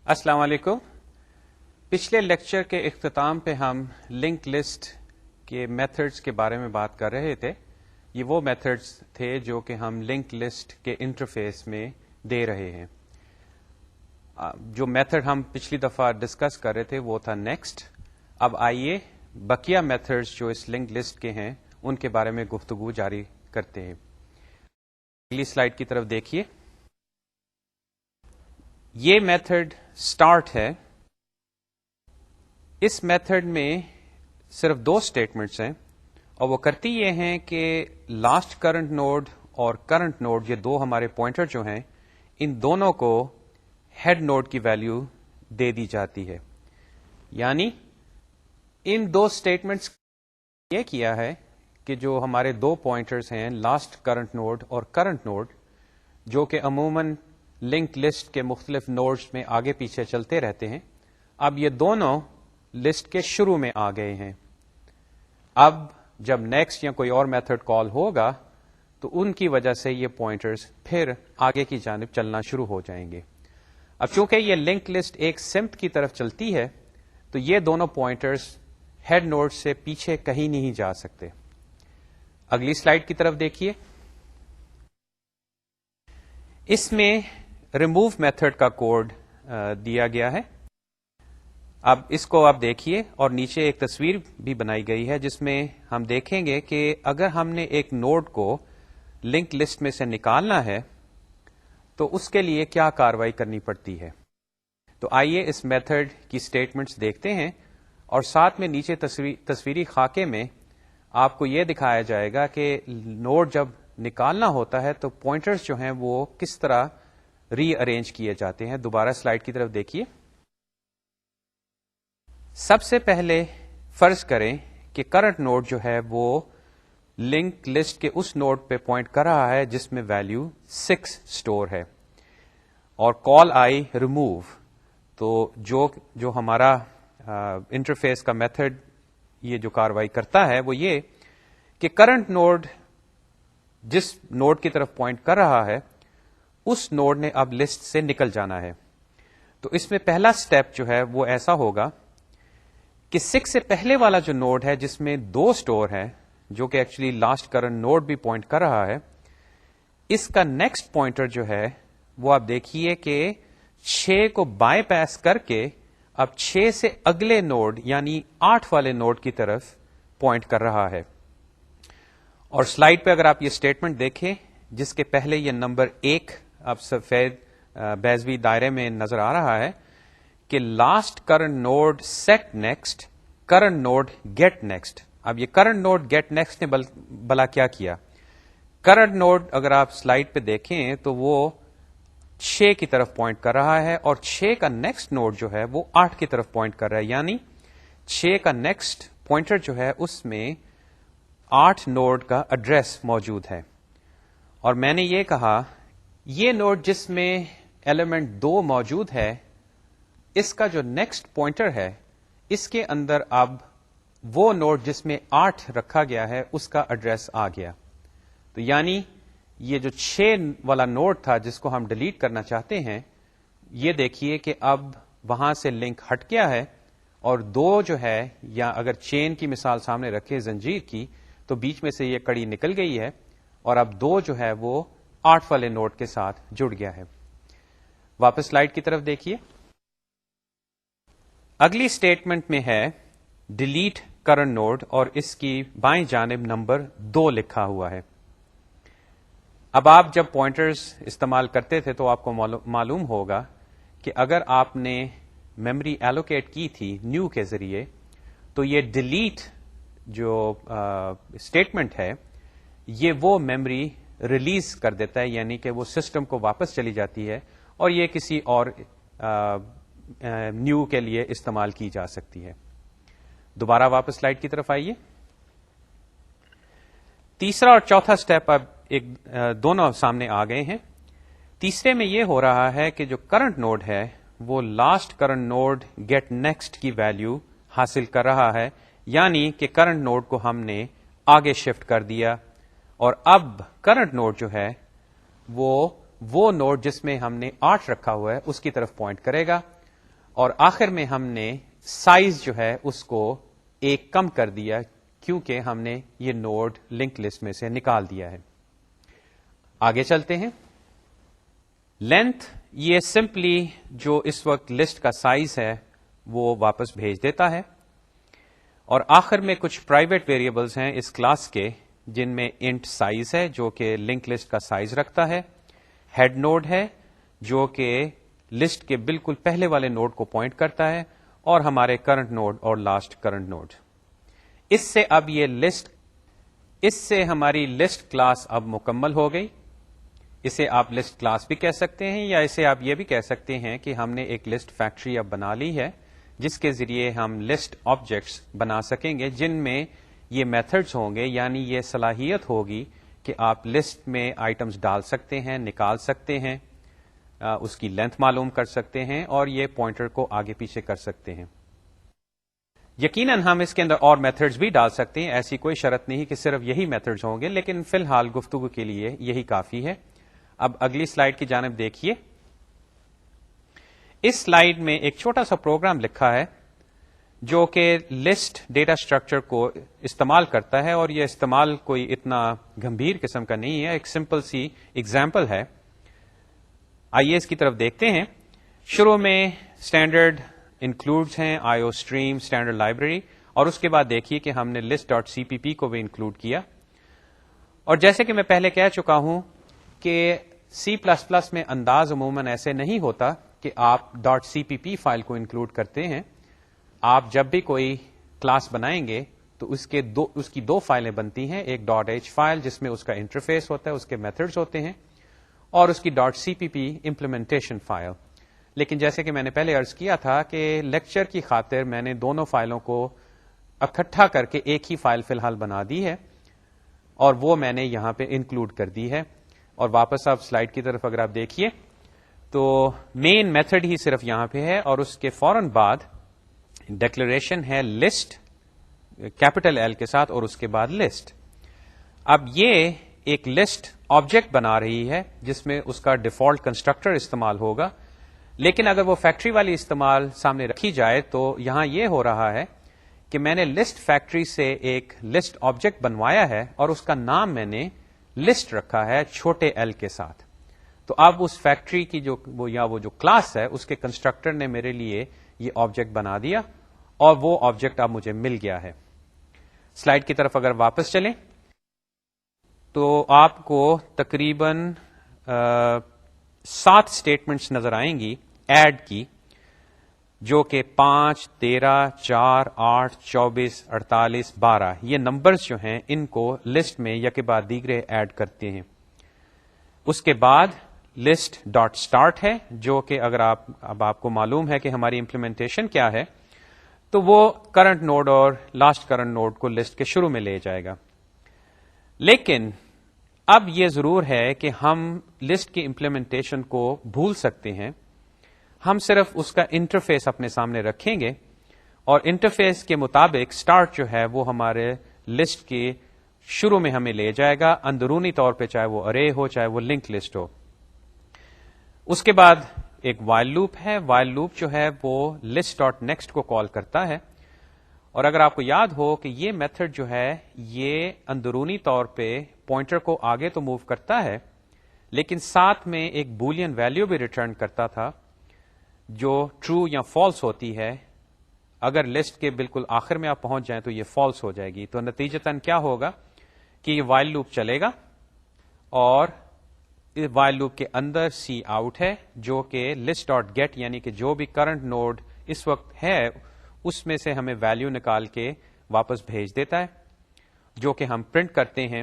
السلام علیکم. پچھلے لیکچر کے اختتام پہ ہم لنک لسٹ کے میتھڈز کے بارے میں بات کر رہے تھے. یہ وہ میتھڈز تھے جو کہ ہم لنک لسٹ کے انٹرفیس میں دے رہے ہیں. جو میتھڈ ہم پچھلی دفعہ ڈسکس کر رہے تھے وہ تھا نیکسٹ. اب آئیے بقیہ میتھڈز جو اس لنک لسٹ کے ہیں ان کے بارے میں گفتگو جاری کرتے ہیں. اگلی سلائیڈ کی طرف دیکھیے. یہ میتھڈ اسٹارٹ ہے. اس میتھڈ میں صرف دو اسٹیٹمنٹس ہیں اور وہ کرتی یہ ہیں کہ لاسٹ کرنٹ نوڈ اور کرنٹ نوڈ، یہ دو ہمارے پوائنٹر جو ہیں، ان دونوں کو ہیڈ نوڈ کی ویلیو دے دی جاتی ہے. یعنی ان دو اسٹیٹمنٹس یہ کیا ہے کہ جو ہمارے دو پوائنٹرز ہیں لاسٹ کرنٹ نوڈ اور کرنٹ نوڈ، جو کہ عموماً لنک لسٹ کے مختلف نوڈز میں آگے پیچھے چلتے رہتے ہیں، اب یہ دونوں لسٹ کے شروع میں آ گئے ہیں. اب جب نیکسٹ یا کوئی اور میتھڈ کال ہوگا تو ان کی وجہ سے یہ پوائنٹرز پھر آگے کی جانب چلنا شروع ہو جائیں گے. اب چونکہ یہ لنک لسٹ ایک سمت کی طرف چلتی ہے تو یہ دونوں پوائنٹرز ہیڈ نوڈ سے پیچھے کہیں نہیں جا سکتے. اگلی سلائیڈ کی طرف دیکھیے. اس میں ریموو میتھڈ کا کوڈ دیا گیا ہے. اب اس کو آپ دیکھیے اور نیچے ایک تصویر بھی بنائی گئی ہے جس میں ہم دیکھیں گے کہ اگر ہم نے ایک نوڈ کو لنک لسٹ میں سے نکالنا ہے تو اس کے لیے کیا کاروائی کرنی پڑتی ہے. تو آئیے اس میتھڈ کی اسٹیٹمنٹس دیکھتے ہیں اور ساتھ میں نیچے تصویری خاکے میں آپ کو یہ دکھایا جائے گا کہ نوڈ جب نکالنا ہوتا ہے تو پوائنٹرز جو ہیں وہ کس طرح ری ارینج کیے جاتے ہیں. دوبارہ سلائیڈ کی طرف دیکھیے. سب سے پہلے فرض کریں کہ کرنٹ نوڈ جو ہے وہ لنک لسٹ کے اس نوڈ پہ پوائنٹ کر رہا ہے جس میں ویلیو 6 سٹور ہے اور کال آئی ریموو. تو جو ہمارا انٹرفیس کا میتھڈ یہ جو کاروائی کرتا ہے وہ یہ کہ کرنٹ نوڈ جس نوڈ کی طرف پوائنٹ کر رہا ہے اس نوڈ نے اب لسٹ سے نکل جانا ہے. تو اس میں پہلا سٹیپ جو ہے وہ ایسا ہوگا کہ 6 سے پہلے والا جو نوڈ ہے جس میں 2 سٹور ہے، جو کہ ایکچولی لاسٹ کرنٹ نوڈ بھی پوائنٹ کر رہا ہے، اس کا نیکسٹ پوائنٹر جو ہے وہ آپ دیکھیے کہ 6 کو بائی پاس کر کے اب 6 سے اگلے نوڈ یعنی 8 والے نوڈ کی طرف پوائنٹ کر رہا ہے. اور سلائیڈ پہ اگر آپ یہ اسٹیٹمنٹ دیکھیں جس کے پہلے یہ نمبر 1 اب سفید بیضوی دائرے میں نظر آ رہا ہے کہ last current node set next current node get next. اب یہ کرنٹ نوڈ گیٹ نیکسٹ نے بلا کیا کیا؟ کرنٹ نوڈ اگر آپ سلائیڈ پہ دیکھیں تو وہ 6 کی طرف پوائنٹ کر رہا ہے اور 6 کا نیکسٹ نوڈ جو ہے وہ 8 کی طرف پوائنٹ کر رہا ہے. یعنی 6 کا نیکسٹ پوائنٹر جو ہے اس میں 8 نوڈ کا ایڈریس موجود ہے. اور میں نے یہ کہا یہ نوڈ جس میں ایلیمنٹ 2 موجود ہے اس کا جو نیکسٹ پوائنٹر ہے اس کے اندر اب وہ نوڈ جس میں 8 رکھا گیا ہے اس کا ایڈریس آ گیا. تو یعنی یہ جو 6 والا نوڈ تھا جس کو ہم ڈیلیٹ کرنا چاہتے ہیں، یہ دیکھیے کہ اب وہاں سے لنک ہٹ گیا ہے اور 2 جو ہے، یا اگر چین کی مثال سامنے رکھے زنجیر کی، تو بیچ میں سے یہ کڑی نکل گئی ہے اور اب 2 جو ہے وہ 8 والے نوڈ کے ساتھ جڑ گیا ہے. واپس سلائیڈ کی طرف دیکھیے. اگلی اسٹیٹمنٹ میں ہے ڈیلیٹ کرنٹ نوڈ اور اس کی بائیں جانب نمبر 2 لکھا ہوا ہے. اب آپ جب پوائنٹرز استعمال کرتے تھے تو آپ کو معلوم ہوگا کہ اگر آپ نے میموری ایلوکیٹ کی تھی نیو کے ذریعے تو یہ ڈیلیٹ جو اسٹیٹمنٹ ہے یہ وہ میموری ریلیز کر دیتا ہے، یعنی کہ وہ سسٹم کو واپس چلی جاتی ہے اور یہ کسی اور نیو کے لیے استعمال کی جا سکتی ہے. دوبارہ واپس سلائیڈ کی طرف آئیے. تیسرا اور چوتھا سٹیپ اب دونوں سامنے آ گئے ہیں. تیسرے میں یہ ہو رہا ہے کہ جو کرنٹ نوڈ ہے وہ last current node get next کی ویلیو حاصل کر رہا ہے، یعنی کہ کرنٹ نوڈ کو ہم نے آگے شفٹ کر دیا اور اب کرنٹ نوڈ جو ہے وہ نوڈ جس میں ہم نے 8 رکھا ہوا ہے اس کی طرف پوائنٹ کرے گا. اور آخر میں ہم نے سائز جو ہے اس کو ایک کم کر دیا کیونکہ ہم نے یہ نوڈ لنک لسٹ میں سے نکال دیا ہے. آگے چلتے ہیں. لینتھ یہ سمپلی جو اس وقت لسٹ کا سائز ہے وہ واپس بھیج دیتا ہے. اور آخر میں کچھ پرائیویٹ ویریبلز ہیں اس کلاس کے جن میں انٹ سائز ہے جو کہ لنک لسٹ کا سائز رکھتا ہے. ہیڈ نوڈ ہے جو کہ لسٹ کے بالکل پہلے والے نوڈ کو پوائنٹ کرتا ہے, اور ہمارے کرنٹ نوڈ اور لاسٹ کرنٹ نوڈ. اس سے اب یہ لسٹ, اس سے ہماری لسٹ کلاس اب مکمل ہو گئی. اسے آپ لسٹ کلاس بھی کہہ سکتے ہیں, یا اسے آپ یہ بھی کہہ سکتے ہیں کہ ہم نے ایک لسٹ فیکٹری اب بنا لی ہے جس کے ذریعے ہم لسٹ آبجیکٹس بنا سکیں گے جن میں یہ میتھڈز ہوں گے, یعنی یہ صلاحیت ہوگی کہ آپ لسٹ میں آئٹمس ڈال سکتے ہیں, نکال سکتے ہیں, اس کی لینتھ معلوم کر سکتے ہیں, اور یہ پوائنٹر کو آگے پیچھے کر سکتے ہیں. یقیناً ہم اس کے اندر اور میتھڈز بھی ڈال سکتے ہیں, ایسی کوئی شرط نہیں کہ صرف یہی میتھڈز ہوں گے, لیکن فی الحال گفتگو کے لیے یہی کافی ہے. اب اگلی سلائیڈ کی جانب دیکھیے. اس سلائیڈ میں ایک چھوٹا سا پروگرام لکھا ہے جو کہ لسٹ ڈیٹا اسٹرکچر کو استعمال کرتا ہے, اور یہ استعمال کوئی اتنا گمبھیر قسم کا نہیں ہے, ایک سمپل سی ایگزامپل ہے. آئیے اس کی طرف دیکھتے ہیں. شروع میں اسٹینڈرڈ انکلوڈز ہیں, آئیو اسٹریم, اسٹینڈرڈ لائبریری, اور اس کے بعد دیکھیے کہ ہم نے list dot C P P کو بھی انکلوڈ کیا. اور جیسے کہ میں پہلے کہہ چکا ہوں کہ سی پلس پلس میں انداز عموماً ایسے نہیں ہوتا کہ آپ dot C P P file کو انکلوڈ کرتے ہیں. آپ جب بھی کوئی کلاس بنائیں گے تو اس کی دو فائلیں بنتی ہیں, ایک ڈاٹ ایچ فائل جس میں اس کا انٹرفیس ہوتا ہے, اس کے میتھڈز ہوتے ہیں, اور اس کی ڈاٹ سی پی پی امپلیمنٹیشن فائل. لیکن جیسے کہ میں نے پہلے عرض کیا تھا کہ لیکچر کی خاطر میں نے دونوں فائلوں کو اکٹھا کر کے ایک ہی فائل فی الحال بنا دی ہے, اور وہ میں نے یہاں پہ انکلوڈ کر دی ہے. اور واپس آپ سلائیڈ کی طرف اگر آپ دیکھیے تو مین میتھڈ ہی صرف یہاں پہ ہے, اور اس کے فوراً بعد ڈکلیریشن ہے لسٹ کیپٹل ایل کے ساتھ, اور اس کے بعد لسٹ. اب یہ ایک لسٹ آبجیکٹ بنا رہی ہے جس میں اس کا ڈیفالٹ کنسٹرکٹر استعمال ہوگا, لیکن اگر وہ فیکٹری والی استعمال سامنے رکھی جائے تو یہاں یہ ہو رہا ہے کہ میں نے لسٹ فیکٹری سے ایک لسٹ آبجیکٹ بنوایا ہے, اور اس کا نام میں نے لسٹ رکھا ہے چھوٹے ایل کے ساتھ. تو اب اس فیکٹری کی وہ جو کلاس ہے اس کے کنسٹرکٹر نے میرے لیے یہ آبجیکٹ بنا دیا, اور وہ آبجیکٹ اب مجھے مل گیا ہے. سلائیڈ کی طرف اگر واپس چلیں تو آپ کو تقریباً 7 اسٹیٹمنٹس نظر آئیں گی ایڈ کی, جو کہ 5, 13, 4, 8, 24, 48, 12 یہ نمبرز جو ہیں ان کو لسٹ میں یکے بعد دیگرے ایڈ کرتے ہیں. اس کے بعد لسٹ ڈاٹ اسٹارٹ ہے جو کہ اگر آپ کو معلوم ہے کہ ہماری امپلیمنٹیشن کیا ہے تو وہ کرنٹ نوڈ اور لاسٹ کرنٹ نوڈ کو لسٹ کے شروع میں لے جائے گا. لیکن اب یہ ضرور ہے کہ ہم لسٹ کی امپلیمنٹیشن کو بھول سکتے ہیں. ہم صرف اس کا انٹرفیس اپنے سامنے رکھیں گے, اور انٹرفیس کے مطابق اسٹارٹ جو ہے وہ ہمارے لسٹ کے شروع میں ہمیں لے جائے گا, اندرونی طور پہ, چاہے وہ ارے ہو چاہے وہ لنک لسٹ ہو. اس کے بعد ایک وائل لوپ ہے. وائل لوپ جو ہے وہ لسٹ ڈاٹ نیکسٹ کو کال کرتا ہے, اور اگر آپ کو یاد ہو کہ یہ میتھڈ جو ہے یہ اندرونی طور پہ پوائنٹر کو آگے تو موو کرتا ہے, لیکن ساتھ میں ایک بولین ویلیو بھی ریٹرن کرتا تھا جو ٹرو یا فالس ہوتی ہے. اگر لسٹ کے بالکل آخر میں آپ پہنچ جائیں تو یہ فالس ہو جائے گی. تو نتیجتاً کیا ہوگا کہ یہ وائل لوپ چلے گا, اور وائل لوپ کے اندر سی آؤٹ ہے جو کہ لسٹ ڈاٹ گیٹ یعنی کہ جو بھی کرنٹ نوڈ اس وقت ہے اس میں سے ہمیں ویلیو نکال کے واپس بھیج دیتا ہے, جو کہ ہم پرنٹ کرتے ہیں.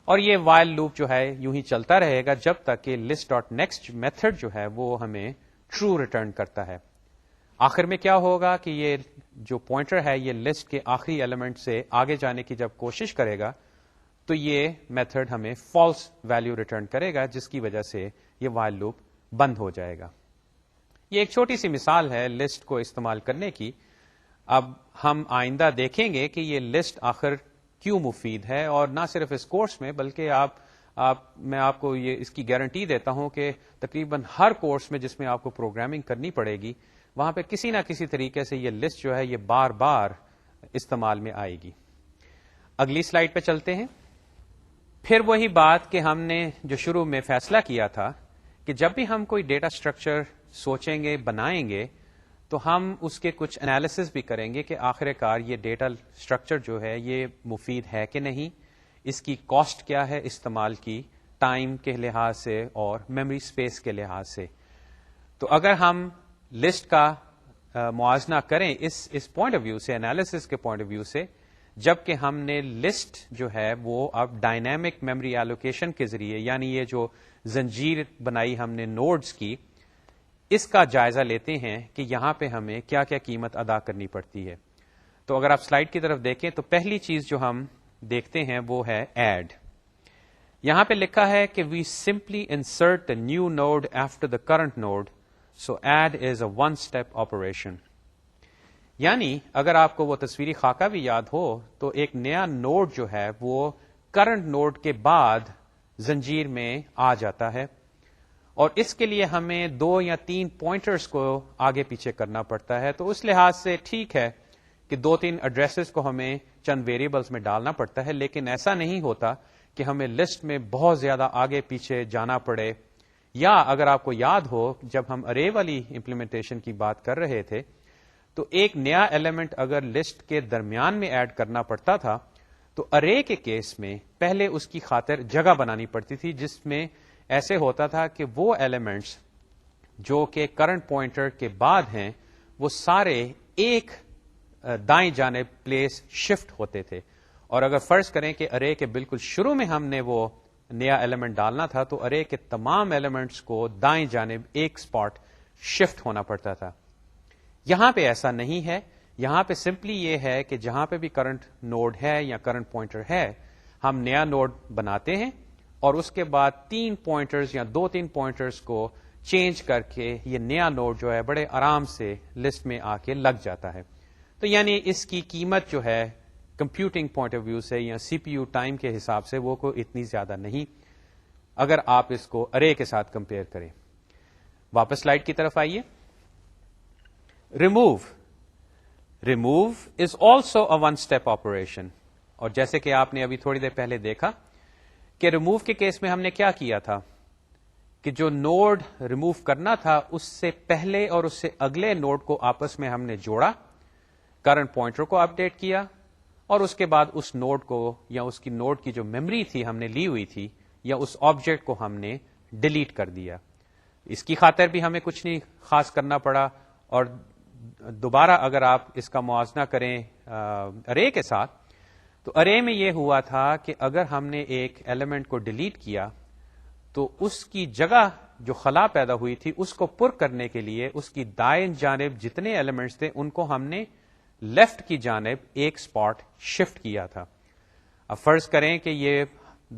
اور یہ وائل لوپ جو ہے یوں ہی چلتا رہے گا جب تک کہ لسٹ ڈاٹ نیکسٹ میتھڈ جو ہے وہ ہمیں ٹرو ریٹرن کرتا ہے. آخر میں کیا ہوگا کہ یہ جو پوائنٹر ہے یہ لسٹ کے آخری ایلیمنٹ سے آگے جانے کی جب کوشش کرے گا تو یہ میتھڈ ہمیں فالس ویلیو ریٹرن کرے گا, جس کی وجہ سے یہ وائل لوپ بند ہو جائے گا. یہ ایک چھوٹی سی مثال ہے لسٹ کو استعمال کرنے کی. اب ہم آئندہ دیکھیں گے کہ یہ لسٹ آخر کیوں مفید ہے, اور نہ صرف اس کورس میں بلکہ میں آپ کو اس کی گارنٹی دیتا ہوں کہ تقریباً ہر کورس میں جس میں آپ کو پروگرامنگ کرنی پڑے گی وہاں پہ کسی نہ کسی طریقے سے یہ لسٹ جو ہے یہ بار بار استعمال میں آئے گی. اگلی سلائیڈ پہ چلتے ہیں. پھر وہی بات کہ ہم نے جو شروع میں فیصلہ کیا تھا کہ جب بھی ہم کوئی ڈیٹا اسٹرکچر سوچیں گے بنائیں گے تو ہم اس کے کچھ انالیسس بھی کریں گے کہ آخر کار یہ ڈیٹا اسٹرکچر جو ہے یہ مفید ہے کہ نہیں, اس کی کاسٹ کیا ہے استعمال کی, ٹائم کے لحاظ سے اور میموری اسپیس کے لحاظ سے. تو اگر ہم لسٹ کا موازنہ کریں اس پوائنٹ آف ویو سے, انالیسس کے پوائنٹ آف ویو سے, جبکہ ہم نے لسٹ جو ہے وہ اب ڈائنامک میموری ایلوکیشن کے ذریعے, یعنی یہ جو زنجیر بنائی ہم نے نوڈز کی, اس کا جائزہ لیتے ہیں کہ یہاں پہ ہمیں کیا کیا قیمت ادا کرنی پڑتی ہے. تو اگر آپ سلائیڈ کی طرف دیکھیں تو پہلی چیز جو ہم دیکھتے ہیں وہ ہے ایڈ. یہاں پہ لکھا ہے کہ we simply insert the new node after the current node, so add is a one step operation. یعنی اگر آپ کو وہ تصویری خاکہ بھی یاد ہو تو ایک نیا نوڈ جو ہے وہ کرنٹ نوڈ کے بعد زنجیر میں آ جاتا ہے, اور اس کے لیے ہمیں 2 یا 3 پوائنٹرز کو آگے پیچھے کرنا پڑتا ہے. تو اس لحاظ سے ٹھیک ہے کہ 2-3 ایڈریسز کو ہمیں چند ویریبلز میں ڈالنا پڑتا ہے, لیکن ایسا نہیں ہوتا کہ ہمیں لسٹ میں بہت زیادہ آگے پیچھے جانا پڑے. یا اگر آپ کو یاد ہو جب ہم ارے والی امپلیمنٹیشن کی بات کر رہے تھے تو ایک نیا ایلیمنٹ اگر لسٹ کے درمیان میں ایڈ کرنا پڑتا تھا تو ارے کے کیس میں پہلے اس کی خاطر جگہ بنانی پڑتی تھی, جس میں ایسے ہوتا تھا کہ وہ ایلیمنٹس جو کہ کرنٹ پوائنٹر کے بعد ہیں وہ سارے ایک دائیں جانب پلیس شفٹ ہوتے تھے. اور اگر فرض کریں کہ ارے کے بالکل شروع میں ہم نے وہ نیا ایلیمنٹ ڈالنا تھا تو ارے کے تمام ایلیمنٹس کو دائیں جانب ایک اسپاٹ شفٹ ہونا پڑتا تھا. یہاں پہ ایسا نہیں ہے. یہاں پہ سمپلی یہ ہے کہ جہاں پہ بھی کرنٹ نوڈ ہے یا کرنٹ پوائنٹر ہے ہم نیا نوڈ بناتے ہیں اور اس کے بعد 3 پوائنٹرز یا 2-3 پوائنٹرز کو چینج کر کے یہ نیا نوڈ جو ہے بڑے آرام سے لسٹ میں آ کے لگ جاتا ہے. تو یعنی اس کی قیمت جو ہے کمپیوٹنگ پوائنٹ آف ویو سے یا سی پی یو ٹائم کے حساب سے وہ کوئی اتنی زیادہ نہیں اگر آپ اس کو ارے کے ساتھ کمپیئر کریں. واپس سلائیڈ کی طرف آئیے. Remove is also a one step operation. اور جیسے کہ آپ نے ابھی تھوڑی دیر پہلے دیکھا کہ ریموو کے کیس میں ہم نے کیا کیا تھا کہ جو نوڈ ریموو کرنا تھا اس سے پہلے اور اس سے اگلے نوڈ کو آپس میں ہم نے جوڑا, کرنٹ پوائنٹر کو اپڈیٹ کیا اور اس کے بعد اس نوڈ کو یا اس کی نوڈ کی جو میموری تھی ہم نے لی ہوئی تھی یا اس آبجیکٹ کو ہم نے ڈیلیٹ کر دیا. اس کی خاطر بھی ہمیں کچھ نہیں خاص کرنا پڑا. اور دوبارہ اگر آپ اس کا موازنہ کریں ارے کے ساتھ تو ارے میں یہ ہوا تھا کہ اگر ہم نے ایک ایلیمنٹ کو ڈیلیٹ کیا تو اس کی جگہ جو خلا پیدا ہوئی تھی اس کو پر کرنے کے لیے اس کی دائیں جانب جتنے ایلیمنٹس تھے ان کو ہم نے لیفٹ کی جانب ایک اسپاٹ شفٹ کیا تھا. اب فرض کریں کہ یہ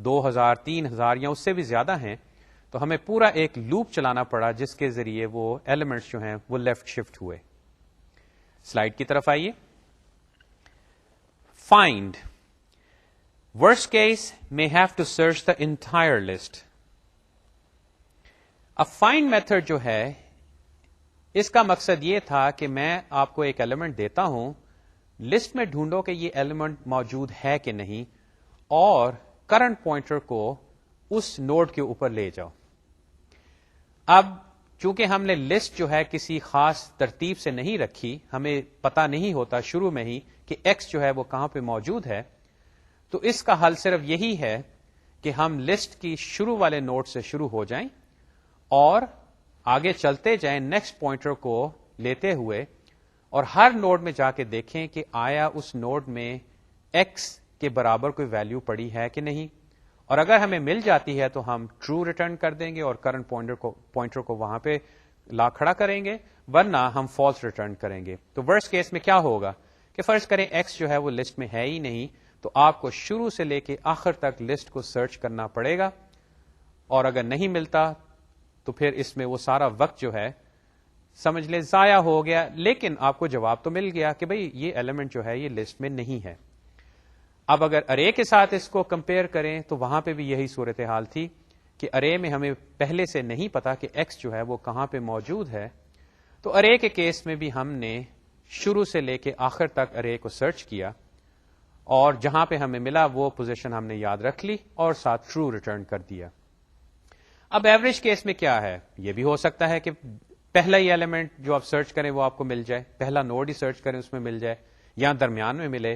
2000 3000 یا اس سے بھی زیادہ ہیں تو ہمیں پورا ایک لوپ چلانا پڑا جس کے ذریعے وہ ایلیمنٹس جو ہیں وہ لیفٹ شفٹ ہوئے. سلائیڈ کی طرف آئیے. Find worst case may have to search the entire list. اب فائنڈ میتھڈ جو ہے اس کا مقصد یہ تھا کہ میں آپ کو ایک ایلیمنٹ دیتا ہوں, لسٹ میں ڈھونڈو کہ یہ ایلیمنٹ موجود ہے کہ نہیں اور کرنٹ پوائنٹر کو اس نوڈ کے اوپر لے جاؤ. اب چونکہ ہم نے لسٹ جو ہے کسی خاص ترتیب سے نہیں رکھی, ہمیں پتا نہیں ہوتا شروع میں ہی کہ ایکس جو ہے وہ کہاں پہ موجود ہے, تو اس کا حل صرف یہی ہے کہ ہم لسٹ کی شروع والے نوڈ سے شروع ہو جائیں اور آگے چلتے جائیں نیکسٹ پوائنٹر کو لیتے ہوئے اور ہر نوڈ میں جا کے دیکھیں کہ آیا اس نوڈ میں ایکس کے برابر کوئی ویلیو پڑی ہے کہ نہیں, اور اگر ہمیں مل جاتی ہے تو ہم ٹرو ریٹرن کر دیں گے اور کرنٹ پوائنٹر کو وہاں پہ لا کھڑا کریں گے, ورنہ ہم فالس ریٹرن کریں گے. تو ورسٹ کیس میں کیا ہوگا کہ فرض کریں ایکس جو ہے وہ لسٹ میں ہے ہی نہیں, تو آپ کو شروع سے لے کے آخر تک لسٹ کو سرچ کرنا پڑے گا, اور اگر نہیں ملتا تو پھر اس میں وہ سارا وقت جو ہے سمجھ لیں ضائع ہو گیا, لیکن آپ کو جواب تو مل گیا کہ بھئی یہ ایلیمنٹ جو ہے یہ لسٹ میں نہیں ہے. اب اگر ارے کے ساتھ اس کو کمپیئر کریں تو وہاں پہ بھی یہی صورتحال تھی کہ ارے میں ہمیں پہلے سے نہیں پتا کہ ایکس جو ہے وہ کہاں پہ موجود ہے, تو ارے کے کیس میں بھی ہم نے شروع سے لے کے آخر تک ارے کو سرچ کیا اور جہاں پہ ہمیں ملا وہ پوزیشن ہم نے یاد رکھ لی اور ساتھ ٹرو ریٹرن کر دیا. اب ایوریج کیس میں کیا ہے؟ یہ بھی ہو سکتا ہے کہ پہلا ہی ایلیمنٹ جو آپ سرچ کریں وہ آپ کو مل جائے، پہلا نوڈ ہی سرچ کریں اس میں مل جائے یا درمیان میں ملے.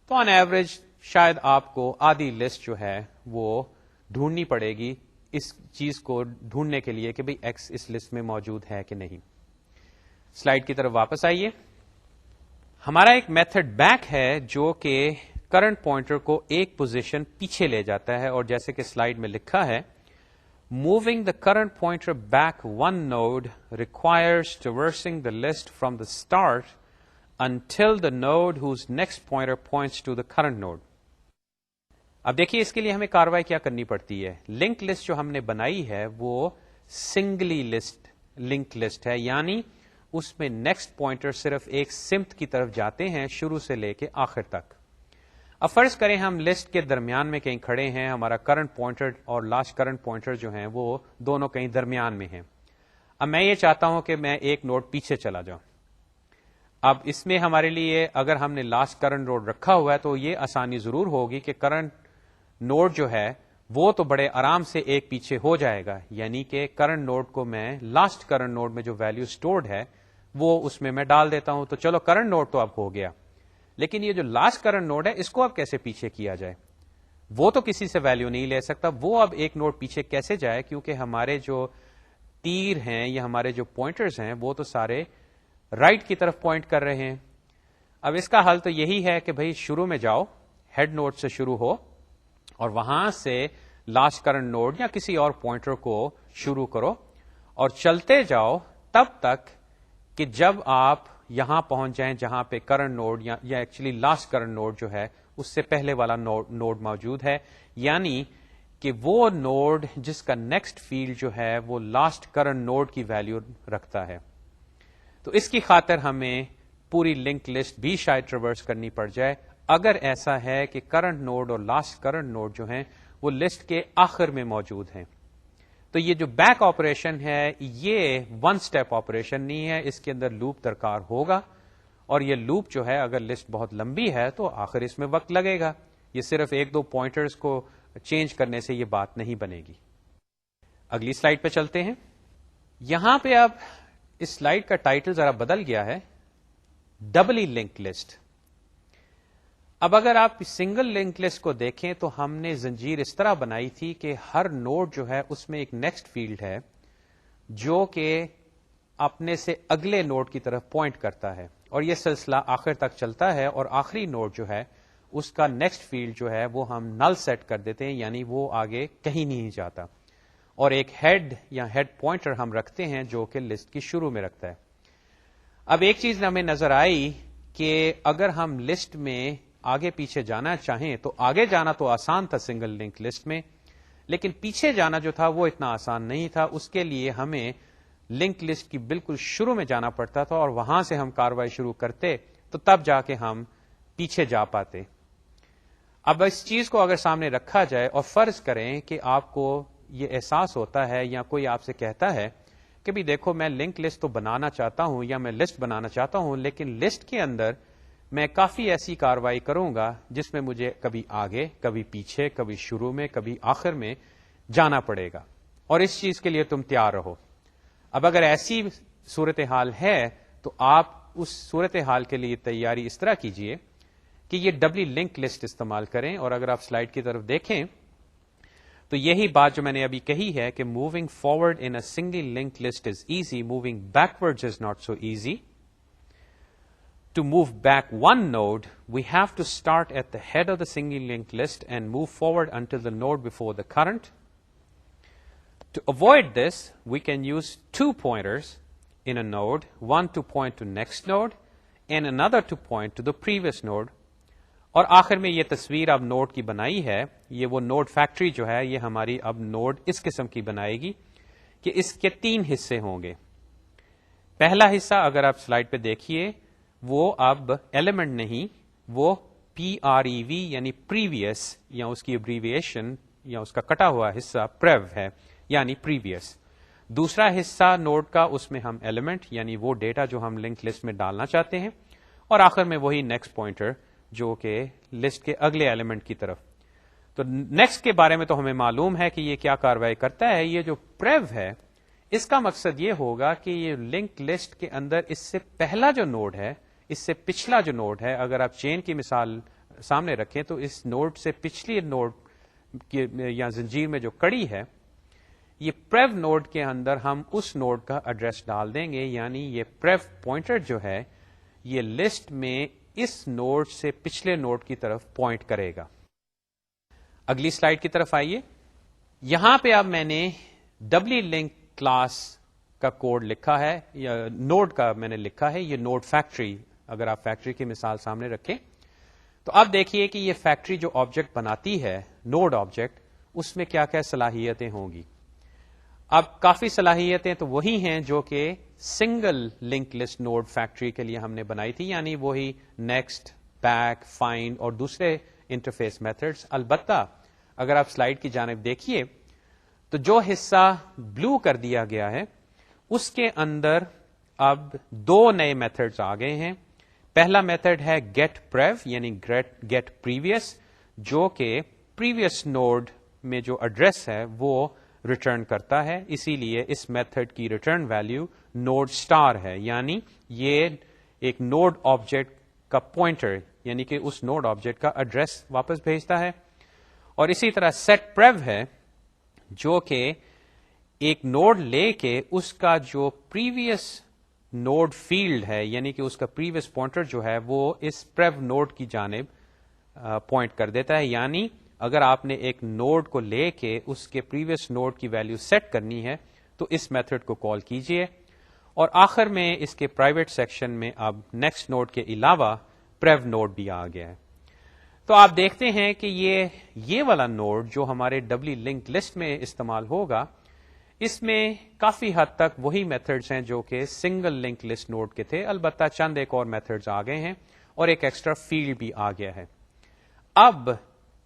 تو آن ایوریج شاید آپ کو آدھی لسٹ جو ہے وہ ڈھونڈنی پڑے گی اس چیز کو ڈھونڈنے کے لیے کہ بھئی ایکس اس لسٹ میں موجود ہے کہ نہیں. سلائیڈ کی طرف واپس آئیے. ہمارا ایک میتھڈ بیک ہے جو کہ کرنٹ پوائنٹر کو ایک پوزیشن پیچھے لے جاتا ہے، اور جیسے کہ سلائیڈ میں لکھا ہے moving the current pointer back one node requires traversing the list from the start until the node whose next pointer points to the current node. اب دیکھیے اس کے لیے ہمیں کاروائی کیا کرنی پڑتی ہے. لنک لسٹ جو ہم نے بنائی ہے وہ سنگلی لسٹ لنک لسٹ ہے، یعنی اس میں نیکسٹ پوائنٹر صرف ایک سمت کی طرف جاتے ہیں شروع سے لے کے آخر تک. اب فرض کریں ہم لسٹ کے درمیان میں کہیں کھڑے ہیں، ہمارا کرنٹ پوائنٹر اور لاسٹ کرنٹ پوائنٹر جو ہیں وہ دونوں کہیں درمیان میں ہیں. اب میں یہ چاہتا ہوں کہ میں ایک نوڈ پیچھے چلا جاؤں. اب اس میں ہمارے لیے اگر ہم نے لاسٹ کرنٹ نوڈ رکھا ہوا ہے تو یہ آسانی ضرور ہوگی کہ کرنٹ نوڈ جو ہے وہ تو بڑے آرام سے ایک پیچھے ہو جائے گا، یعنی کہ کرنٹ نوڈ کو میں لاسٹ کرنٹ نوڈ میں جو ویلیو سٹورڈ ہے وہ اس میں ڈال دیتا ہوں. تو چلو کرنٹ نوڈ تو اب ہو گیا، لیکن یہ جو لاسٹ کرنٹ نوڈ ہے اس کو اب کیسے پیچھے کیا جائے؟ وہ تو کسی سے ویلیو نہیں لے سکتا، وہ اب ایک نوڈ پیچھے کیسے جائے؟ کیونکہ ہمارے جو تیر ہیں یا ہمارے جو پوائنٹرز ہیں وہ تو سارے رائٹ کی طرف پوائنٹ کر رہے ہیں. اب اس کا حل تو یہی ہے کہ بھئی شروع میں جاؤ، ہیڈ نوڈ سے شروع ہو اور وہاں سے لاسٹ کرنٹ نوڈ یا کسی اور پوائنٹر کو شروع کرو اور چلتے جاؤ تب تک کہ جب آپ یہاں پہنچ جائیں جہاں پہ کرنٹ نوڈ یا ایکچولی لاسٹ کرنٹ نوڈ جو ہے اس سے پہلے والا نوڈ موجود ہے، یعنی کہ وہ نوڈ جس کا نیکسٹ فیلڈ جو ہے وہ لاسٹ کرنٹ نوڈ کی ویلیو رکھتا ہے. تو اس کی خاطر ہمیں پوری لنک لسٹ بھی شاید ٹریورس کرنی پڑ جائے اگر ایسا ہے کہ کرنٹ نوڈ اور لاسٹ کرنٹ نوڈ جو ہیں وہ لسٹ کے آخر میں موجود ہیں. تو یہ جو بیک آپریشن ہے یہ ون سٹیپ آپریشن نہیں ہے، اس کے اندر لوپ درکار ہوگا، اور یہ لوپ جو ہے اگر لسٹ بہت لمبی ہے تو آخر اس میں وقت لگے گا. یہ صرف ایک دو پوائنٹرز کو چینج کرنے سے یہ بات نہیں بنے گی. اگلی سلائیڈ پہ چلتے ہیں. یہاں پہ اب اس سلائیڈ کا ٹائٹل ذرا بدل گیا ہے، ڈبلی لنک لسٹ. اب اگر آپ سنگل لنک لسٹ کو دیکھیں تو ہم نے زنجیر اس طرح بنائی تھی کہ ہر نوڈ جو ہے اس میں ایک نیکسٹ فیلڈ ہے جو کہ اپنے سے اگلے نوڈ کی طرف پوائنٹ کرتا ہے، اور یہ سلسلہ آخر تک چلتا ہے، اور آخری نوڈ جو ہے اس کا نیکسٹ فیلڈ جو ہے وہ ہم نل سیٹ کر دیتے ہیں، یعنی وہ آگے کہیں نہیں جاتا، اور ایک ہیڈ یا ہیڈ پوائنٹر ہم رکھتے ہیں جو کہ لسٹ کی شروع میں رکھتا ہے. اب ایک چیز ہمیں نظر آئی کہ اگر ہم لسٹ میں آگے پیچھے جانا چاہیں تو آگے جانا تو آسان تھا سنگل لنک لسٹ میں، لیکن پیچھے جانا جو تھا وہ اتنا آسان نہیں تھا. اس کے لیے ہمیں لنک لسٹ کی بالکل شروع میں جانا پڑتا تھا اور وہاں سے ہم کاروائی شروع کرتے تو تب جا کے ہم پیچھے جا پاتے. اب اس چیز کو اگر سامنے رکھا جائے اور فرض کریں کہ آپ کو یہ احساس ہوتا ہے یا کوئی آپ سے کہتا ہے کہ بھی دیکھو میں لنک لسٹ تو بنانا چاہتا ہوں یا میں لسٹ بنانا چاہتا ہوں، لیکن لسٹ کے اندر میں کافی ایسی کاروائی کروں گا جس میں مجھے کبھی آگے، کبھی پیچھے، کبھی شروع میں، کبھی آخر میں جانا پڑے گا، اور اس چیز کے لیے تم تیار رہو. اب اگر ایسی صورتحال ہے تو آپ اس صورتحال کے لیے تیاری اس طرح کیجئے کہ یہ ڈبلی لنک لسٹ استعمال کریں. اور اگر آپ سلائیڈ کی طرف دیکھیں تو یہی بات جو میں نے ابھی کہی ہے کہ moving forward in a single link list is easy, moving backward is not so easy. To move back one node, we have to start at the head of the single linked list and move forward until the node before the current. To avoid this, we can use two pointers in a node, one to point to next node and another to point to the previous node. اور آخر میں یہ تصویر اب node کی بنائی ہے، یہ وہ نوڈ فیکٹری جو ہے یہ ہماری اب نوڈ اس قسم کی بنائے گی کہ اس کے تین حصے ہوں گے. پہلا حصہ اگر آپ سلائیڈ پہ دیکھیے وہ اب ایلیمنٹ نہیں، وہ PREV یعنی پریویس، یا اس کی ابریویشن یا اس کا کٹا ہوا حصہ پریو ہے، یعنی پریویس. دوسرا حصہ نوڈ کا اس میں ہم ایلیمنٹ یعنی وہ ڈیٹا جو ہم لنک لسٹ میں ڈالنا چاہتے ہیں، اور آخر میں وہی نیکسٹ پوائنٹر جو کہ لسٹ کے اگلے ایلیمنٹ کی طرف. تو نیکسٹ کے بارے میں تو ہمیں معلوم ہے کہ یہ کیا کاروائی کرتا ہے. یہ جو پریو ہے اس کا مقصد یہ ہوگا کہ یہ لنک لسٹ کے اندر اس سے پہلا جو نوڈ ہے، اس سے پچھلا جو نوڈ ہے، اگر آپ چین کی مثال سامنے رکھیں تو اس نوڈ سے پچھلی نوڈ یا زنجیر میں جو کڑی ہے، یہ پریو نوڈ کے اندر ہم اس نوڈ کا ایڈریس ڈال دیں گے. یعنی یہ پریو پوائنٹر جو ہے یہ لسٹ میں اس نوڈ سے پچھلے نوڈ کی طرف پوائنٹ کرے گا. اگلی سلائیڈ کی طرف آئیے. یہاں پہ اب میں نے ڈبلی لنک کلاس کا کوڈ لکھا ہے، یا نوڈ کا میں نے لکھا ہے. یہ نوڈ فیکٹری، اگر آپ فیکٹری کی مثال سامنے رکھیں تو اب دیکھیے کہ یہ فیکٹری جو آبجیکٹ بناتی ہے، نوڈ آبجیکٹ، اس میں کیا کیا صلاحیتیں ہوں گی. اب کافی صلاحیتیں تو وہی ہیں جو کہ single link list node factory کے لیے ہم نے بنائی تھی، یعنی وہی نیکسٹ، بیک، فائنڈ اور دوسرے انٹرفیس میتھڈز. البتہ اگر آپ سلائیڈ کی جانب دیکھیے تو جو حصہ بلو کر دیا گیا ہے اس کے اندر اب دو نئے میتھڈز آ گئے ہیں. پہلا میتھڈ ہے گیٹ پریو یعنی گیٹ پریویس، جو کہ پریویس نوڈ میں جو ایڈریس ہے وہ ریٹرن کرتا ہے. اسی لیے اس میتھڈ کی ریٹرن ویلیو نوڈ اسٹار ہے، یعنی یہ ایک نوڈ آبجیکٹ کا پوائنٹر یعنی کہ اس نوڈ آبجیکٹ کا ایڈریس واپس بھیجتا ہے. اور اسی طرح سیٹ پریو ہے جو کہ ایک نوڈ لے کے اس کا جو پریویس نوڈ فیلڈ ہے یعنی کہ اس کا پریویس پوائنٹر جو ہے وہ اس پریو نوڈ کی جانب پوائنٹ کر دیتا ہے. یعنی اگر آپ نے ایک نوڈ کو لے کے اس کے پریویس نوڈ کی ویلیو سیٹ کرنی ہے تو اس میتھڈ کو کال کیجئے. اور آخر میں اس کے پرائیویٹ سیکشن میں اب نیکسٹ نوڈ کے علاوہ پریو نوڈ بھی آ گیا ہے. تو آپ دیکھتے ہیں کہ یہ والا نوڈ جو ہمارے ڈبلی لنک لسٹ میں استعمال ہوگا، اس میں کافی حد تک وہی میتھڈز ہیں جو کہ سنگل لنک لسٹ نوڈ کے تھے. البتہ چند ایک اور میتھڈز آ گئے ہیں اور ایک ایکسٹرا فیلڈ بھی آ گیا ہے. اب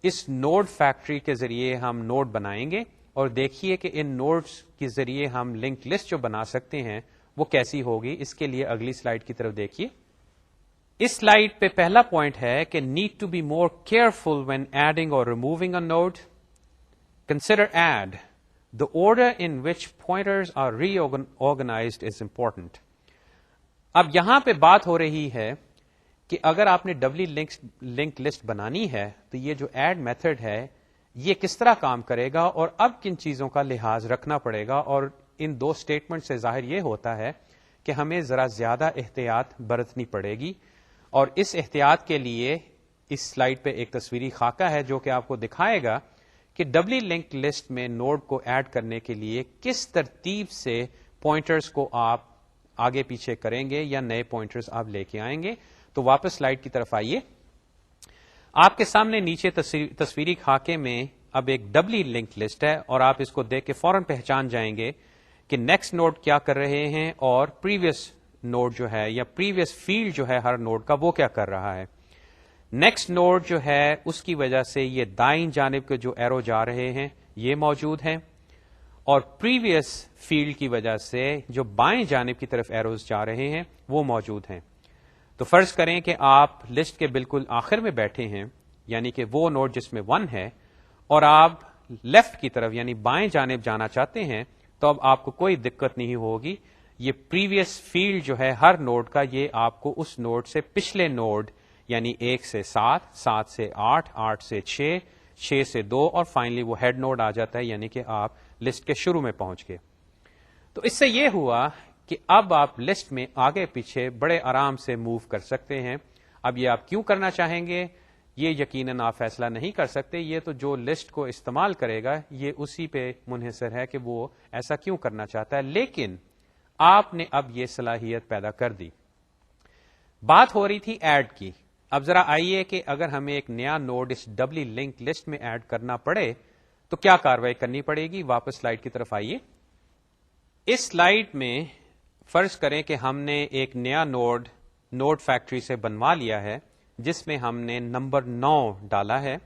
اس نوڈ فیکٹری کے ذریعے ہم نوڈ بنائیں گے اور دیکھیے کہ ان نوڈز کے ذریعے ہم لنک لسٹ جو بنا سکتے ہیں وہ کیسی ہوگی. اس کے لیے اگلی سلائیڈ کی طرف دیکھیے. اس سلائیڈ پہ پہلا پوائنٹ ہے کہ need to be more careful when adding اور removing a node. Consider add the order in which pointers are reorganized is important. اب یہاں پہ بات ہو رہی ہے کہ اگر آپ نے ڈبلی لنک لسٹ بنانی ہے تو یہ جو ایڈ میتھڈ ہے یہ کس طرح کام کرے گا اور اب کن چیزوں کا لحاظ رکھنا پڑے گا. اور ان دو سٹیٹمنٹ سے ظاہر یہ ہوتا ہے کہ ہمیں ذرا زیادہ احتیاط برتنی پڑے گی. اور اس احتیاط کے لیے اس سلائیڈ پہ ایک تصویری خاکہ ہے جو کہ آپ کو دکھائے گا کہ ڈبلی لنک لسٹ میں نوڈ کو ایڈ کرنے کے لیے کس ترتیب سے پوائنٹرز کو آپ آگے پیچھے کریں گے یا نئے پوائنٹرز آپ لے کے آئیں گے. تو واپس سلائیڈ کی طرف آئیے. آپ کے سامنے نیچے تصویری خاکے میں اب ایک ڈبلی لنک لسٹ ہے اور آپ اس کو دیکھ کے فوراً پہچان جائیں گے کہ نیکسٹ نوڈ کیا کر رہے ہیں اور پریویس نوڈ جو ہے یا پریویس فیلڈ جو ہے ہر نوڈ کا وہ کیا کر رہا ہے. نیکسٹ نوڈ جو ہے اس کی وجہ سے یہ دائیں جانب کے جو ایرو جا رہے ہیں یہ موجود ہیں اور پریویس فیلڈ کی وجہ سے جو بائیں جانب کی طرف ایروز جا رہے ہیں وہ موجود ہیں. تو فرض کریں کہ آپ لسٹ کے بالکل آخر میں بیٹھے ہیں یعنی کہ وہ نوڈ جس میں 1 ہے اور آپ لیفٹ کی طرف یعنی بائیں جانب جانا چاہتے ہیں تو اب آپ کو کوئی دقت نہیں ہوگی. یہ پریویس فیلڈ جو ہے ہر نوڈ کا یہ آپ کو اس نوڈ سے پچھلے نوڈ یعنی 1 سے 7, 7 سے 8, 8 سے 6, 6 سے 2 اور فائنلی وہ ہیڈ نوڈ آ جاتا ہے یعنی کہ آپ لسٹ کے شروع میں پہنچ گئے. تو اس سے یہ ہوا کہ اب آپ لسٹ میں آگے پیچھے بڑے آرام سے موو کر سکتے ہیں. اب یہ آپ کیوں کرنا چاہیں گے یہ یقیناً آپ فیصلہ نہیں کر سکتے. یہ تو جو لسٹ کو استعمال کرے گا یہ اسی پہ منحصر ہے کہ وہ ایسا کیوں کرنا چاہتا ہے. لیکن آپ نے اب یہ صلاحیت پیدا کر دی. بات ہو رہی تھی ایڈ کی. اب ذرا آئیے کہ اگر ہمیں ایک نیا نوڈ اس ڈبلی لنک لسٹ میں ایڈ کرنا پڑے تو کیا کاروائی کرنی پڑے گی. واپس سلائیڈ کی طرف آئیے. اس سلائیڈ میں فرض کریں کہ ہم نے ایک نیا نوڈ فیکٹری سے بنوا لیا ہے جس میں ہم نے نمبر 9 ڈالا ہے.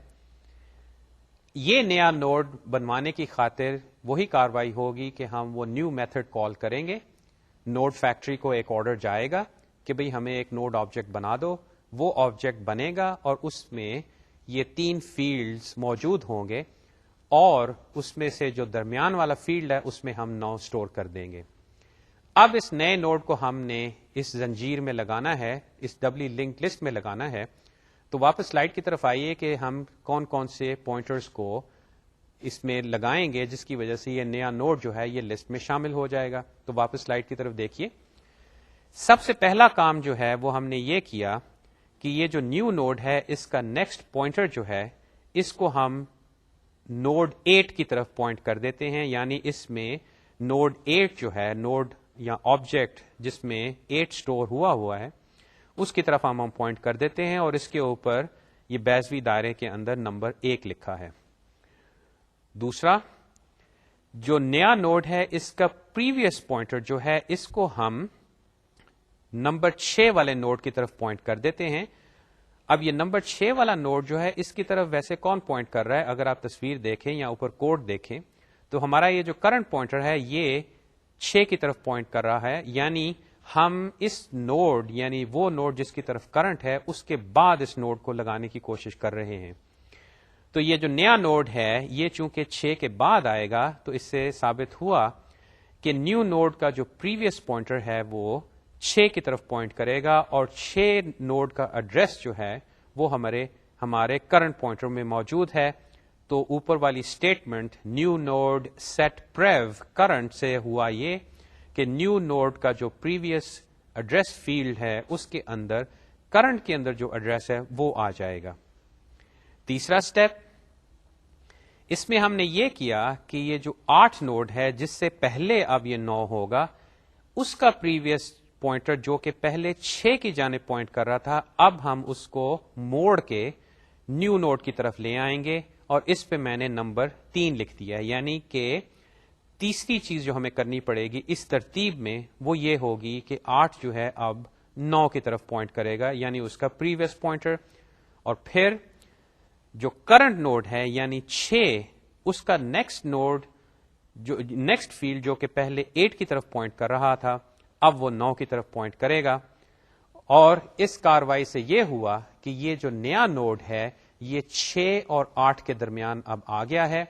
یہ نیا نوڈ بنوانے کی خاطر وہی کاروائی ہوگی کہ ہم وہ نیو میتھڈ کال کریں گے. نوڈ فیکٹری کو ایک آرڈر جائے گا کہ بھئی ہمیں ایک نوڈ آبجیکٹ بنا دو. وہ آبجیکٹ بنے گا اور اس میں یہ 3 فیلڈز موجود ہوں گے اور اس میں سے جو درمیان والا فیلڈ ہے اس میں ہم 9 اسٹور کر دیں گے. اب اس نئے نوڈ کو ہم نے اس زنجیر میں لگانا ہے, اس ڈبلی لنک لسٹ میں لگانا ہے. تو واپس سلائڈ کی طرف آئیے کہ ہم کون کون سے پوائنٹرز کو اس میں لگائیں گے جس کی وجہ سے یہ نیا نوڈ جو ہے یہ لسٹ میں شامل ہو جائے گا. تو واپس سلائڈ کی طرف دیکھیے. سب سے پہلا کام جو ہے وہ ہم نے یہ کیا کہ یہ جو نیو نوڈ ہے اس کا نیکسٹ پوائنٹر جو ہے اس کو ہم نوڈ 8 کی طرف پوائنٹ کر دیتے ہیں. یعنی اس میں نوڈ 8 جو ہے, نوڈ یا آبجیکٹ جس میں 8 اسٹور ہوا ہے, اس کی طرف ہم پوائنٹ کر دیتے ہیں اور اس کے اوپر یہ بیضوی دائرے کے اندر نمبر 1 لکھا ہے. دوسرا, جو نیا نوڈ ہے اس کا پریویس پوائنٹر جو ہے اس کو ہم نمبر 6 والے نوڈ کی طرف پوائنٹ کر دیتے ہیں. اب یہ نمبر 6 والا نوڈ جو ہے اس کی طرف ویسے کون پوائنٹ کر رہا ہے؟ اگر آپ تصویر دیکھیں یا اوپر کوڈ دیکھیں تو ہمارا یہ جو کرنٹ پوائنٹر ہے یہ 6 کی طرف پوائنٹ کر رہا ہے. یعنی ہم اس نوڈ, یعنی وہ نوڈ جس کی طرف کرنٹ ہے, اس کے بعد اس نوڈ کو لگانے کی کوشش کر رہے ہیں. تو یہ جو نیا نوڈ ہے یہ چونکہ 6 کے بعد آئے گا تو اس سے ثابت ہوا کہ نیو نوڈ کا جو پریویس پوائنٹر ہے وہ 6 کی طرف پوائنٹ کرے گا اور 6 نوڈ کا ایڈریس جو ہے وہ ہمارے کرنٹ پوائنٹر میں موجود ہے. تو اوپر والی statement new node set پریو current سے ہوا یہ کہ نیو نوڈ کا جو پریویس ایڈریس فیلڈ ہے اس کے اندر کرنٹ کے اندر جو ایڈریس ہے وہ آ جائے گا. تیسرا اسٹیپ, اس میں ہم نے یہ کیا کہ یہ جو 8 نوڈ ہے جس سے پہلے اب یہ 9 ہوگا اس کا پریویس پوائنٹر جو کہ پہلے 6 کی جانب پوائنٹ کر رہا تھا, اب ہم اس کو موڑ کے نیو نوڈ کی طرف لے آئیں گے اور اس پہ میں نے نمبر 3 لکھ دیا. یعنی کہ تیسری چیز جو ہمیں کرنی پڑے گی اس ترتیب میں وہ یہ ہوگی کہ 8 جو ہے اب 9 کی طرف پوائنٹ کرے گا, یعنی اس کا پریویس پوائنٹر. اور پھر جو کرنٹ نوڈ ہے یعنی 6, اس کا نیکسٹ نوڈ جو نیکسٹ فیلڈ جو کہ پہلے 8 کی طرف پوائنٹ کر رہا تھا اب وہ 9 کی طرف پوائنٹ کرے گا. اور اس کاروائی سے یہ ہوا کہ یہ جو نیا نوڈ ہے یہ 6 اور 8 کے درمیان اب آ گیا ہے.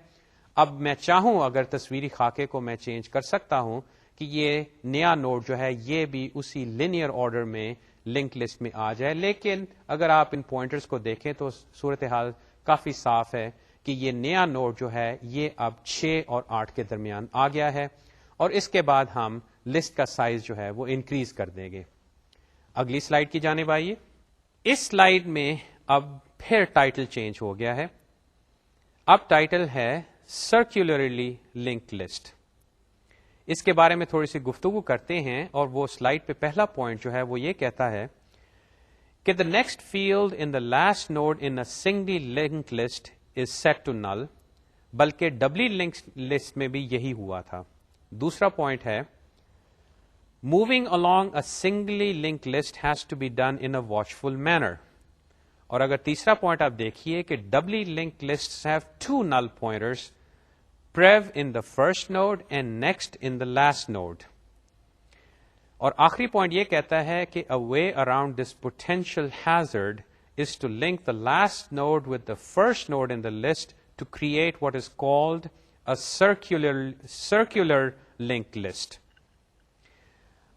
اب میں چاہوں اگر تصویری خاکے کو میں چینج کر سکتا ہوں کہ یہ نیا نوڈ جو ہے یہ بھی اسی لینئر آرڈر میں لنک لسٹ میں آ جائے. لیکن اگر آپ ان پوائنٹرز کو دیکھیں تو صورتحال کافی صاف ہے کہ یہ نیا نوڈ جو ہے یہ اب 6 اور 8 کے درمیان آ گیا ہے اور اس کے بعد ہم لسٹ کا سائز جو ہے وہ انکریز کر دیں گے. اگلی سلائیڈ کی جانب آئیے. اس سلائیڈ میں اب پھر ٹائٹل چینج ہو گیا ہے. اب ٹائٹل ہے سرکولرلی لنک لسٹ. اس کے بارے میں تھوڑی سی گفتگو کرتے ہیں اور وہ سلائیڈ پہ پہلا پوائنٹ جو ہے وہ یہ کہتا ہے کہ the next field in the last node in a single linked list is set to null. بلکہ ڈبلی لنک لسٹ میں بھی یہی ہوا تھا. دوسرا پوائنٹ ہے moving along a singly linked list has to be done in a watchful manner. اور اگر تیسرا پوائنٹ آپ دیکھیے کہ doubly link list have 2 null pointers, prev in the first node and next in the last node. اور آخری point یہ کہتا ہے کہ a way around this potential hazard is to link the last node with the first node in the list to create what is called a circular linked list.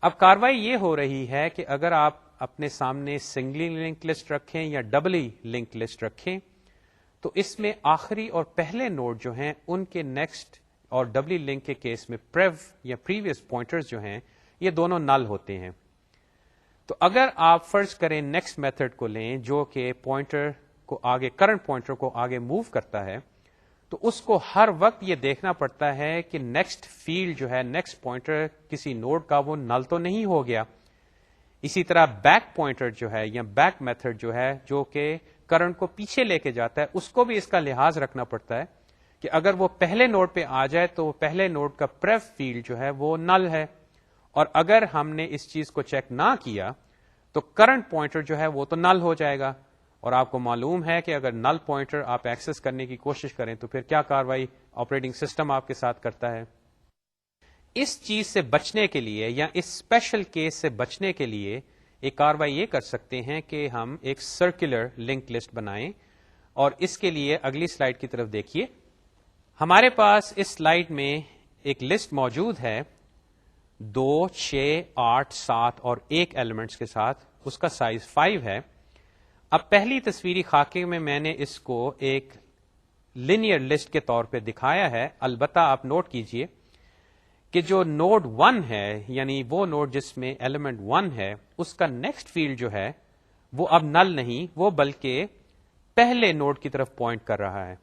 اب کاروائی یہ ہو رہی ہے کہ اگر آپ اپنے سامنے سنگلی لنک لسٹ رکھیں یا ڈبلی لنک لسٹ رکھیں تو اس میں آخری اور پہلے نوڈ جو ہیں ان کے نیکسٹ اور ڈبلی لنک کے کیس میں پریو یا پریویس پوائنٹرز جو ہیں یہ دونوں نل ہوتے ہیں. تو اگر آپ فرض کریں نیکسٹ میتھڈ کو لیں جو کہ پوائنٹر کو آگے کرنٹ پوائنٹر کو آگے موو کرتا ہے تو اس کو ہر وقت یہ دیکھنا پڑتا ہے کہ نیکسٹ فیلڈ جو ہے نیکسٹ پوائنٹر کسی نوڈ کا وہ نل تو نہیں ہو گیا. اسی طرح بیک پوائنٹر جو ہے یا بیک میتھڈ جو ہے جو کہ کرنٹ کو پیچھے لے کے جاتا ہے اس کو بھی اس کا لحاظ رکھنا پڑتا ہے کہ اگر وہ پہلے نوڈ پہ آ جائے تو پہلے نوڈ کا پریف فیلڈ جو ہے وہ نل ہے اور اگر ہم نے اس چیز کو چیک نہ کیا تو کرنٹ پوائنٹر جو ہے وہ تو نل ہو جائے گا اور آپ کو معلوم ہے کہ اگر نل پوائنٹر آپ ایکسس کرنے کی کوشش کریں تو پھر کیا کاروائی آپریٹنگ سسٹم آپ کے ساتھ کرتا ہے. اس چیز سے بچنے کے لیے یا اس اسپیشل کیس سے بچنے کے لیے ایک کاروائی یہ کر سکتے ہیں کہ ہم ایک سرکولر لنک لسٹ بنائیں, اور اس کے لیے اگلی سلائیڈ کی طرف دیکھیے. ہمارے پاس اس سلائیڈ میں ایک لسٹ موجود ہے 2, 6, 8, 7 اور 1 ایلیمنٹس کے ساتھ, اس کا سائز 5 ہے. اب پہلی تصویری خاکے میں میں نے اس کو ایک لینئر لسٹ کے طور پہ دکھایا ہے. البتہ آپ نوٹ کیجئے کہ جو نوڈ 1 ہے, یعنی وہ نوڈ جس میں ایلیمنٹ 1 ہے, اس کا نیکسٹ فیلڈ جو ہے وہ اب نل نہیں, وہ بلکہ پہلے نوڈ کی طرف پوائنٹ کر رہا ہے.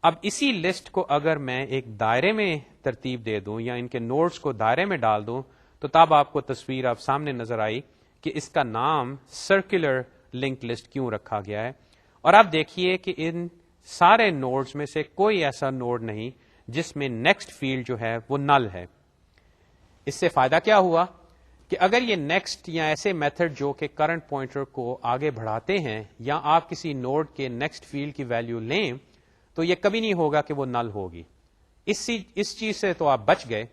اب اسی لسٹ کو اگر میں ایک دائرے میں ترتیب دے دوں یا ان کے نوڈز کو دائرے میں ڈال دوں تو تب آپ کو تصویر آپ سامنے نظر آئی کہ اس کا نام سرکولر لنک لسٹ کیوں رکھا گیا ہے. اور آپ دیکھیے کہ ان سارے نوڈز میں سے کوئی ایسا نوڈ نہیں جس میں نیکسٹ فیلڈ جو ہے وہ نل ہے. اس سے فائدہ کیا ہوا کہ اگر یہ نیکسٹ یا ایسے میتھڈ جو کہ کرنٹ پوائنٹر کو آگے بڑھاتے ہیں یا آپ کسی نوڈ کے نیکسٹ فیلڈ کی ویلیو لیں تو یہ کبھی نہیں ہوگا کہ وہ نل ہوگی. اس چیز سے تو آپ بچ گئے.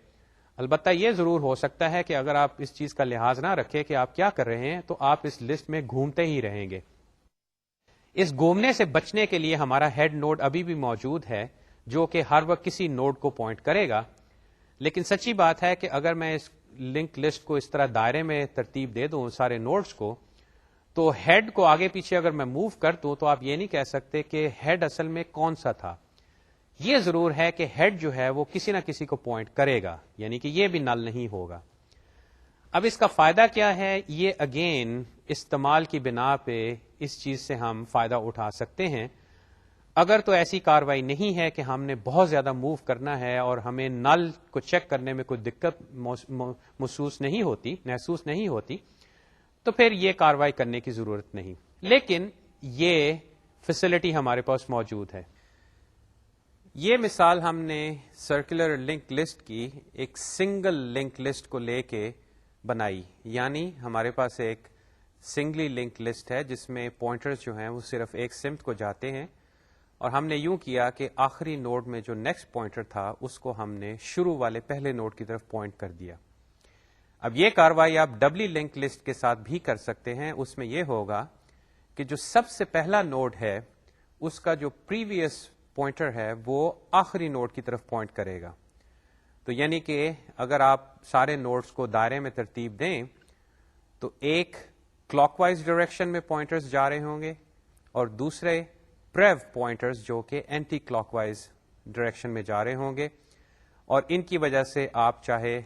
البتہ یہ ضرور ہو سکتا ہے کہ اگر آپ اس چیز کا لحاظ نہ رکھیں کہ آپ کیا کر رہے ہیں تو آپ اس لسٹ میں گھومتے ہی رہیں گے. اس گھومنے سے بچنے کے لیے ہمارا ہیڈ نوڈ ابھی بھی موجود ہے جو کہ ہر وقت کسی نوڈ کو پوائنٹ کرے گا. لیکن سچی بات ہے کہ اگر میں اس لنک لسٹ کو اس طرح دائرے میں ترتیب دے دوں سارے نوڈز کو, تو ہیڈ کو آگے پیچھے اگر میں موو کر دوں تو آپ یہ نہیں کہہ سکتے کہ ہیڈ اصل میں کون سا تھا. یہ ضرور ہے کہ ہیڈ جو ہے وہ کسی نہ کسی کو پوائنٹ کرے گا, یعنی کہ یہ بھی نل نہیں ہوگا. اب اس کا فائدہ کیا ہے, یہ اگین استعمال کی بنا پہ اس چیز سے ہم فائدہ اٹھا سکتے ہیں. اگر تو ایسی کاروائی نہیں ہے کہ ہم نے بہت زیادہ موو کرنا ہے اور ہمیں نل کو چیک کرنے میں کوئی دقت محسوس نہیں ہوتی تو پھر یہ کاروائی کرنے کی ضرورت نہیں. لیکن یہ فیسلٹی ہمارے پاس موجود ہے. یہ مثال ہم نے سرکولر لنک لسٹ کی ایک سنگل لنک لسٹ کو لے کے بنائی, یعنی ہمارے پاس ایک سنگلی لنک لسٹ ہے جس میں پوائنٹرز جو ہیں وہ صرف ایک سمت کو جاتے ہیں, اور ہم نے یوں کیا کہ آخری نوڈ میں جو نیکسٹ پوائنٹر تھا اس کو ہم نے شروع والے پہلے نوڈ کی طرف پوائنٹ کر دیا. اب یہ کاروائی آپ ڈبلی لنک لسٹ کے ساتھ بھی کر سکتے ہیں. اس میں یہ ہوگا کہ جو سب سے پہلا نوڈ ہے اس کا جو پریویس پوائنٹر ہے وہ آخری نوڈ کی طرف پوائنٹ کرے گا. تو یعنی کہ اگر آپ سارے نوڈز کو دائرے میں ترتیب دیں تو ایک کلاک وائز ڈائریکشن میں پوائنٹرز جا رہے ہوں گے اور دوسرے پریو پوائنٹرز جو کہ اینٹی کلاک وائز ڈائریکشن میں جا رہے ہوں گے, اور ان کی وجہ سے آپ چاہے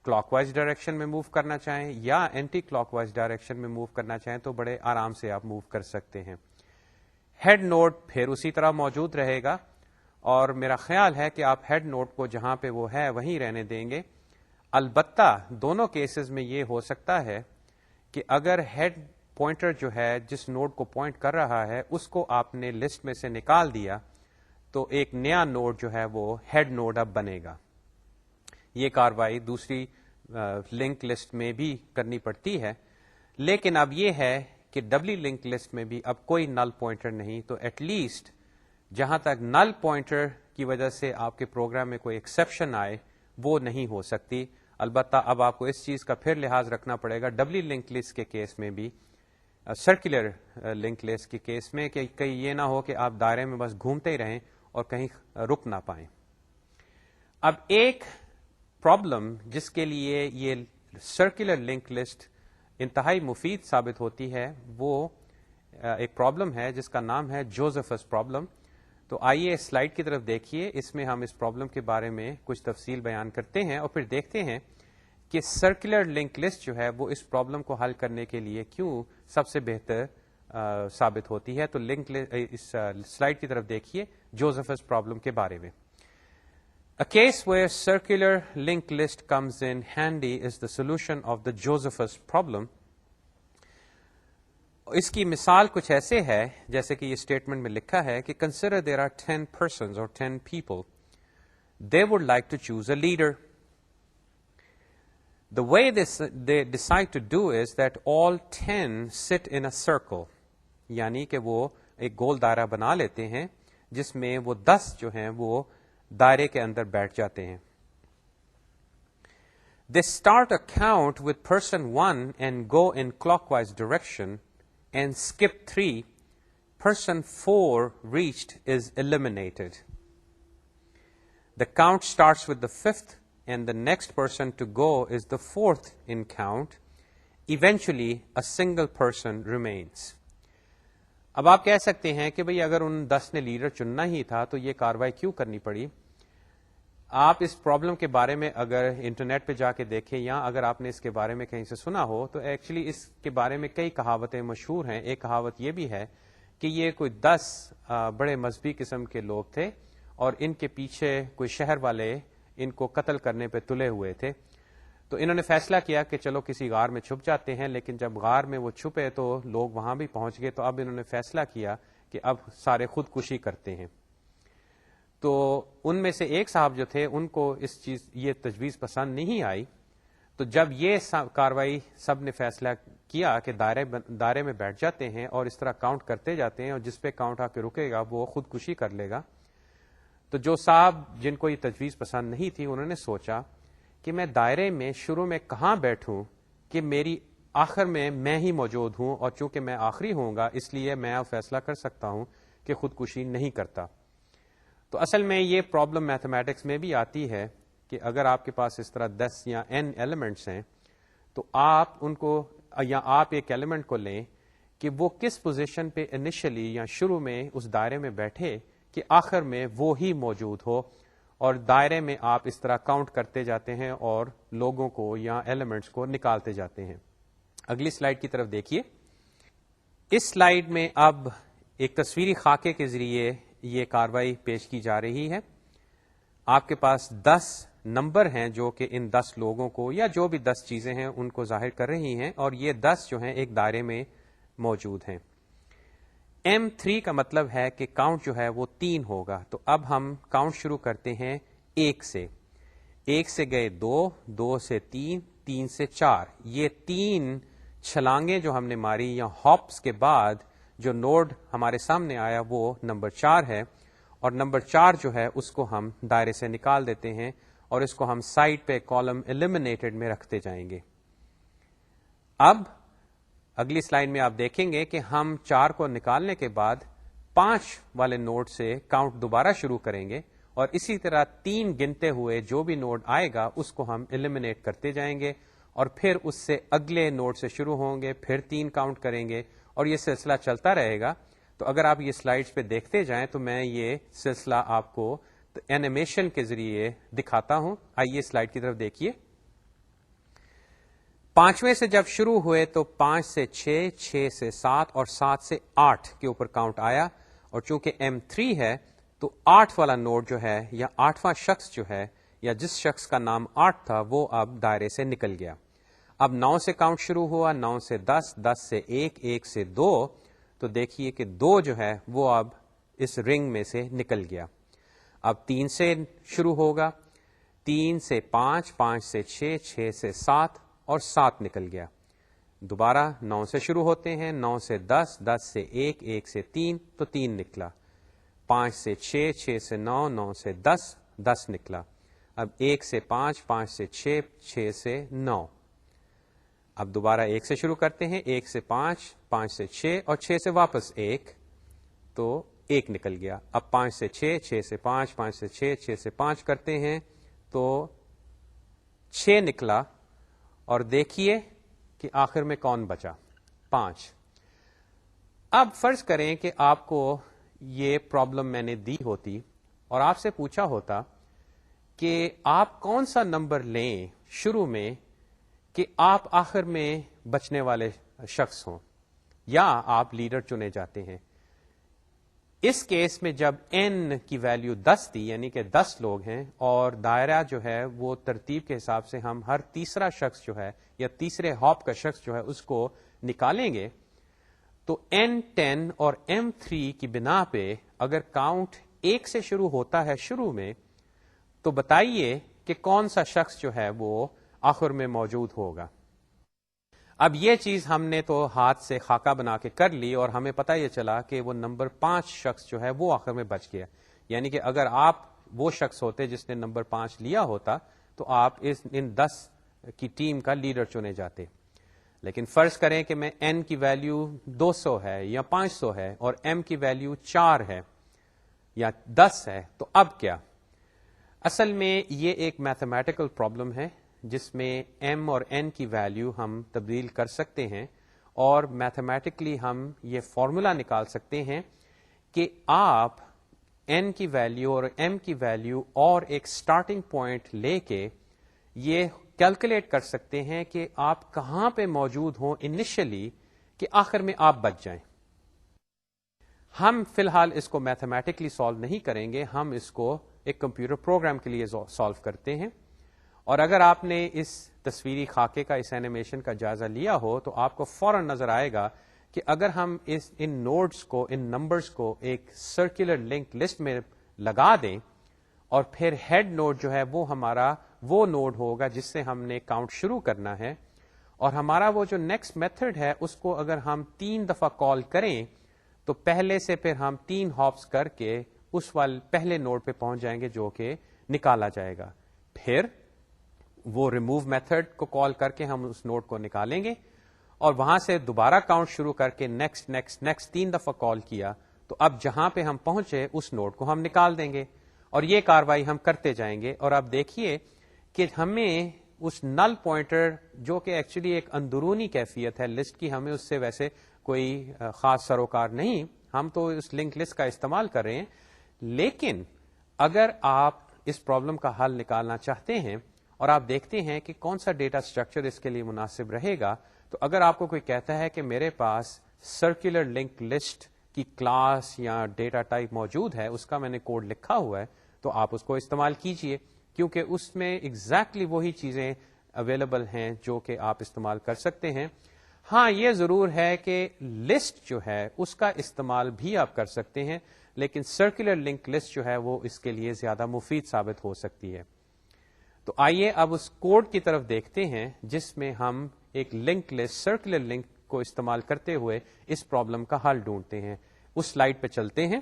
کلاک وائز ڈائریکشن میں موو کرنا چاہیں یا اینٹی کلاک وائز ڈائریکشن میں موو کرنا چاہیں تو بڑے آرام سے آپ موو کر سکتے ہیں. ہیڈ نوڈ پھر اسی طرح موجود رہے گا, اور میرا خیال ہے کہ آپ ہیڈ نوڈ کو جہاں پہ وہ ہے وہیں رہنے دیں گے. البتہ دونوں کیسز میں یہ ہو سکتا ہے کہ اگر ہیڈ پوائنٹر جو ہے جس نوڈ کو پوائنٹ کر رہا ہے اس کو آپ نے لسٹ میں سے نکال دیا تو ایک نیا نوڈ جو ہے وہ ہیڈ نوڈ اب بنے گا. یہ کاروائی دوسری لنک لسٹ میں بھی کرنی پڑتی ہے, لیکن اب یہ ہے کہ ڈبلی لنک لسٹ میں بھی اب کوئی نل پوائنٹر نہیں, تو ایٹ لیسٹ جہاں تک نل پوائنٹر کی وجہ سے آپ کے پروگرام میں کوئی ایکسیپشن آئے وہ نہیں ہو سکتی. البتہ اب آپ کو اس چیز کا پھر لحاظ رکھنا پڑے گا ڈبلی لنک لسٹ کے کیس میں بھی, سرکولر لنک لسٹ کے کیس میں, کہ کہیں یہ نہ ہو کہ آپ دائرے میں بس گھومتے ہی رہیں اور کہیں رک نہ پائیں. اب ایک پرابلم جس کے لیے یہ سرکولر لنک لسٹ انتہائی مفید ثابت ہوتی ہے وہ ایک پرابلم ہے جس کا نام ہے جوزفس پرابلم. تو آئیے سلائیڈ کی طرف دیکھیے, اس میں ہم اس پرابلم کے بارے میں کچھ تفصیل بیان کرتے ہیں اور پھر دیکھتے ہیں کہ سرکولر لنک لسٹ جو ہے وہ اس پرابلم کو حل کرنے کے لیے کیوں سب سے بہتر ثابت ہوتی ہے. تو لنک اس سلائیڈ کی طرف دیکھیے جوزفس پرابلم کے بارے میں. A case where circular linked list comes in handy is the solution of the Josephus problem. اس کی مثال کچھ ایسے ہے جیسے کہ یہ اسٹیٹمنٹ میں لکھا ہے کہ consider there are 10 persons or 10 people. They would like to choose a leader. The way they decide to do is that all 10 sit in a circle. یعنی کہ وہ ایک گول دائرہ بنا لیتے ہیں جس میں وہ 10 جو ہیں وہ دائرے کے اندر بیٹھ جاتے ہیں. They start a count with person 1 and go in clockwise direction and skip 3. Person 4 reached is eliminated. The count starts with the 5th and the next person to go is the 4th in count. Eventually, a single person remains. اب آپ کہہ سکتے ہیں کہ بھئی اگر ان 10 نے leader چننا ہی تھا تو یہ کاروائی کیوں کرنی پڑی؟ آپ اس پرابلم کے بارے میں اگر انٹرنیٹ پہ جا کے دیکھیں یا اگر آپ نے اس کے بارے میں کہیں سے سنا ہو تو ایکچولی اس کے بارے میں کئی کہاوتیں مشہور ہیں. ایک کہاوت یہ بھی ہے کہ یہ کوئی 10 بڑے مذہبی قسم کے لوگ تھے اور ان کے پیچھے کوئی شہر والے ان کو قتل کرنے پہ تلے ہوئے تھے. تو انہوں نے فیصلہ کیا کہ چلو کسی غار میں چھپ جاتے ہیں, لیکن جب غار میں وہ چھپے تو لوگ وہاں بھی پہنچ گئے, تو اب انہوں نے فیصلہ کیا کہ اب سارے خودکشی کرتے ہیں. تو ان میں سے ایک صاحب جو تھے ان کو یہ تجویز پسند نہیں آئی. تو جب یہ کاروائی سب نے فیصلہ کیا کہ دائرے میں بیٹھ جاتے ہیں اور اس طرح کاؤنٹ کرتے جاتے ہیں اور جس پہ کاؤنٹ آ کے رکے گا وہ خودکشی کر لے گا, تو جو صاحب جن کو یہ تجویز پسند نہیں تھی انہوں نے سوچا کہ میں دائرے میں شروع میں کہاں بیٹھوں کہ میری آخر میں ہی موجود ہوں, اور چونکہ میں آخری ہوں گا اس لیے میں اب فیصلہ کر سکتا ہوں کہ خودکشی نہیں کرتا. تو اصل میں یہ پرابلم میتھمیٹکس میں بھی آتی ہے کہ اگر آپ کے پاس اس طرح 10 یا n ایلیمنٹس ہیں تو آپ ان کو یا آپ ایک ایلیمنٹ کو لیں کہ وہ کس پوزیشن پہ انیشلی یا شروع میں اس دائرے میں بیٹھے کہ آخر میں وہ ہی موجود ہو, اور دائرے میں آپ اس طرح کاؤنٹ کرتے جاتے ہیں اور لوگوں کو یا ایلیمنٹس کو نکالتے جاتے ہیں. اگلی سلائیڈ کی طرف دیکھیے. اس سلائیڈ میں اب ایک تصویری خاکے کے ذریعے یہ کاروائی پیش کی جا رہی ہے. آپ کے پاس 10 نمبر ہیں جو کہ ان 10 لوگوں کو یا جو بھی 10 چیزیں ہیں ان کو ظاہر کر رہی ہیں, اور یہ 10 جو ہیں ایک دائرے میں موجود ہیں. M3 کا مطلب ہے کہ کاؤنٹ جو ہے وہ 3 ہوگا. تو اب ہم کاؤنٹ شروع کرتے ہیں 1 سے. 1 سے گئے 2, 2 سے 3, 3 سے 4. یہ 3 چھلانگیں جو ہم نے ماری یا ہاپس کے بعد جو نوڈ ہمارے سامنے آیا وہ نمبر 4 ہے, اور نمبر 4 جو ہے اس کو ہم دائرے سے نکال دیتے ہیں اور اس کو ہم سائڈ پہ کالم ایلیمنیٹڈ میں رکھتے جائیں گے. اب اگلی سلائیڈ میں آپ دیکھیں گے کہ ہم 4 کو نکالنے کے بعد 5 والے نوڈ سے کاؤنٹ دوبارہ شروع کریں گے, اور اسی طرح 3 گنتے ہوئے جو بھی نوڈ آئے گا اس کو ہم ایلیمنیٹ کرتے جائیں گے, اور پھر اس سے اگلے نوڈ سے شروع ہوں گے, پھر 3 کاؤنٹ کریں گے, اور یہ سلسلہ چلتا رہے گا. تو اگر آپ یہ سلائیڈز پہ دیکھتے جائیں تو میں یہ سلسلہ آپ کو اینیمیشن کے ذریعے دکھاتا ہوں. آئیے سلائیڈ کی طرف دیکھیے. 5ویں سے جب شروع ہوئے تو 5 سے 6, 6 سے 7 اور 7 سے 8 کے اوپر کاؤنٹ آیا, اور چونکہ M3 ہے تو 8 والا نوڈ جو ہے یا 8واں شخص جو ہے یا جس شخص کا نام 8 تھا وہ اب دائرے سے نکل گیا. اب 9 سے کاؤنٹ شروع ہوا, 9 سے 10, 10 سے 1, 1 سے 2. تو دیکھیے کہ 2 جو ہے وہ اب اس رنگ میں سے نکل گیا. اب 3 سے شروع ہوگا, 3 سے 5, 5 سے 6, 6 سے 7 اور 7 نکل گیا. دوبارہ 9 سے شروع ہوتے ہیں, 9 سے 10, 10 سے 1, 1 سے 3 تو 3 نکلا. 5 سے 6, 6 سے 9, 9 سے 10, 10 نکلا. اب 1 سے 5, 5 سے 6, 6 سے 9. اب دوبارہ 1 سے شروع کرتے ہیں, 1 سے 5, 5 سے 6 اور 6 سے واپس 1 تو 1 نکل گیا. اب 5 سے 6, 6 سے 5, 5 سے 6, 6 سے 5 کرتے ہیں تو 6 نکلا, اور دیکھیے کہ آخر میں کون بچا, 5. اب فرض کریں کہ آپ کو یہ پرابلم میں نے دی ہوتی اور آپ سے پوچھا ہوتا کہ آپ کون سا نمبر لیں شروع میں کہ آپ آخر میں بچنے والے شخص ہوں یا آپ لیڈر چنے جاتے ہیں. اس کیس میں جب n کی ویلیو 10 تھی, یعنی کہ 10 لوگ ہیں, اور دائرہ جو ہے وہ ترتیب کے حساب سے ہم ہر تیسرا شخص جو ہے یا تیسرے ہاپ کا شخص جو ہے اس کو نکالیں گے, تو n10 اور m3 کی بنا پہ اگر کاؤنٹ 1 سے شروع ہوتا ہے شروع میں, تو بتائیے کہ کون سا شخص جو ہے وہ آخر میں موجود ہوگا. اب یہ چیز ہم نے تو ہاتھ سے خاکہ بنا کے کر لی اور ہمیں پتہ یہ چلا کہ وہ نمبر 5 شخص جو ہے وہ آخر میں بچ گیا. یعنی کہ اگر آپ وہ شخص ہوتے جس نے نمبر 5 لیا ہوتا تو آپ ان 10 کی ٹیم کا لیڈر چنے جاتے. لیکن فرض کریں کہ میں n کی ویلیو 200 ہے یا 500 ہے اور m کی ویلیو 4 ہے یا 10 ہے, تو اب کیا؟ اصل میں یہ ایک میتھمیٹیکل پرابلم ہے جس میں m اور n کی ویلیو ہم تبدیل کر سکتے ہیں اور میتھمیٹکلی ہم یہ فارمولا نکال سکتے ہیں کہ آپ n کی ویلیو اور m کی ویلیو اور ایک سٹارٹنگ پوائنٹ لے کے یہ کیلکولیٹ کر سکتے ہیں کہ آپ کہاں پہ موجود ہوں انیشلی کہ آخر میں آپ بچ جائیں. ہم فی الحال اس کو میتھمیٹکلی سالو نہیں کریں گے, ہم اس کو ایک کمپیوٹر پروگرام کے لیے سالو کرتے ہیں. اور اگر آپ نے اس تصویری خاکے کا, اس اینیمیشن کا جائزہ لیا ہو تو آپ کو فوراً نظر آئے گا کہ اگر ہم ان نوڈز کو, ان نمبرز کو ایک سرکولر لنک لسٹ میں لگا دیں اور پھر ہیڈ نوڈ جو ہے وہ ہمارا وہ نوڈ ہوگا جس سے ہم نے کاؤنٹ شروع کرنا ہے, اور ہمارا وہ جو نیکسٹ میتھڈ ہے اس کو اگر ہم 3 دفعہ کال کریں تو پہلے سے پھر ہم 3 ہاپس کر کے اس پہلے نوڈ پہ پہنچ جائیں گے جو کہ نکالا جائے گا. پھر وہ ریموو میتھڈ کو کال کر کے ہم اس نوڈ کو نکالیں گے اور وہاں سے دوبارہ کاؤنٹ شروع کر کے نیکسٹ 3 دفعہ کال کیا تو اب جہاں پہ ہم پہنچے اس نوڈ کو ہم نکال دیں گے, اور یہ کاروائی ہم کرتے جائیں گے. اور اب دیکھیے کہ ہمیں اس نل پوائنٹر جو کہ ایکچولی ایک اندرونی کیفیت ہے لسٹ کی, ہمیں اس سے ویسے کوئی خاص سروکار نہیں, ہم تو اس لنک لسٹ کا استعمال کر رہے ہیں. لیکن اگر آپ اس پرابلم کا حل نکالنا چاہتے ہیں اور آپ دیکھتے ہیں کہ کون سا ڈیٹا اسٹرکچر اس کے لیے مناسب رہے گا, تو اگر آپ کو کوئی کہتا ہے کہ میرے پاس سرکولر لنک لسٹ کی کلاس یا ڈیٹا ٹائپ موجود ہے, اس کا میں نے کوڈ لکھا ہوا ہے, تو آپ اس کو استعمال کیجئے کیونکہ اس میں ایگزیکٹلی وہی چیزیں اویلیبل ہیں جو کہ آپ استعمال کر سکتے ہیں. ہاں یہ ضرور ہے کہ لسٹ جو ہے اس کا استعمال بھی آپ کر سکتے ہیں, لیکن سرکولر لنک لسٹ جو ہے وہ اس کے لیے زیادہ مفید ثابت ہو سکتی ہے. تو آئیے اب اس کوڈ کی طرف دیکھتے ہیں جس میں ہم ایک لنک لسٹ, سرکولر لنک کو استعمال کرتے ہوئے اس پرابلم کا حل ڈھونڈتے ہیں. اس سلائیڈ پہ چلتے ہیں.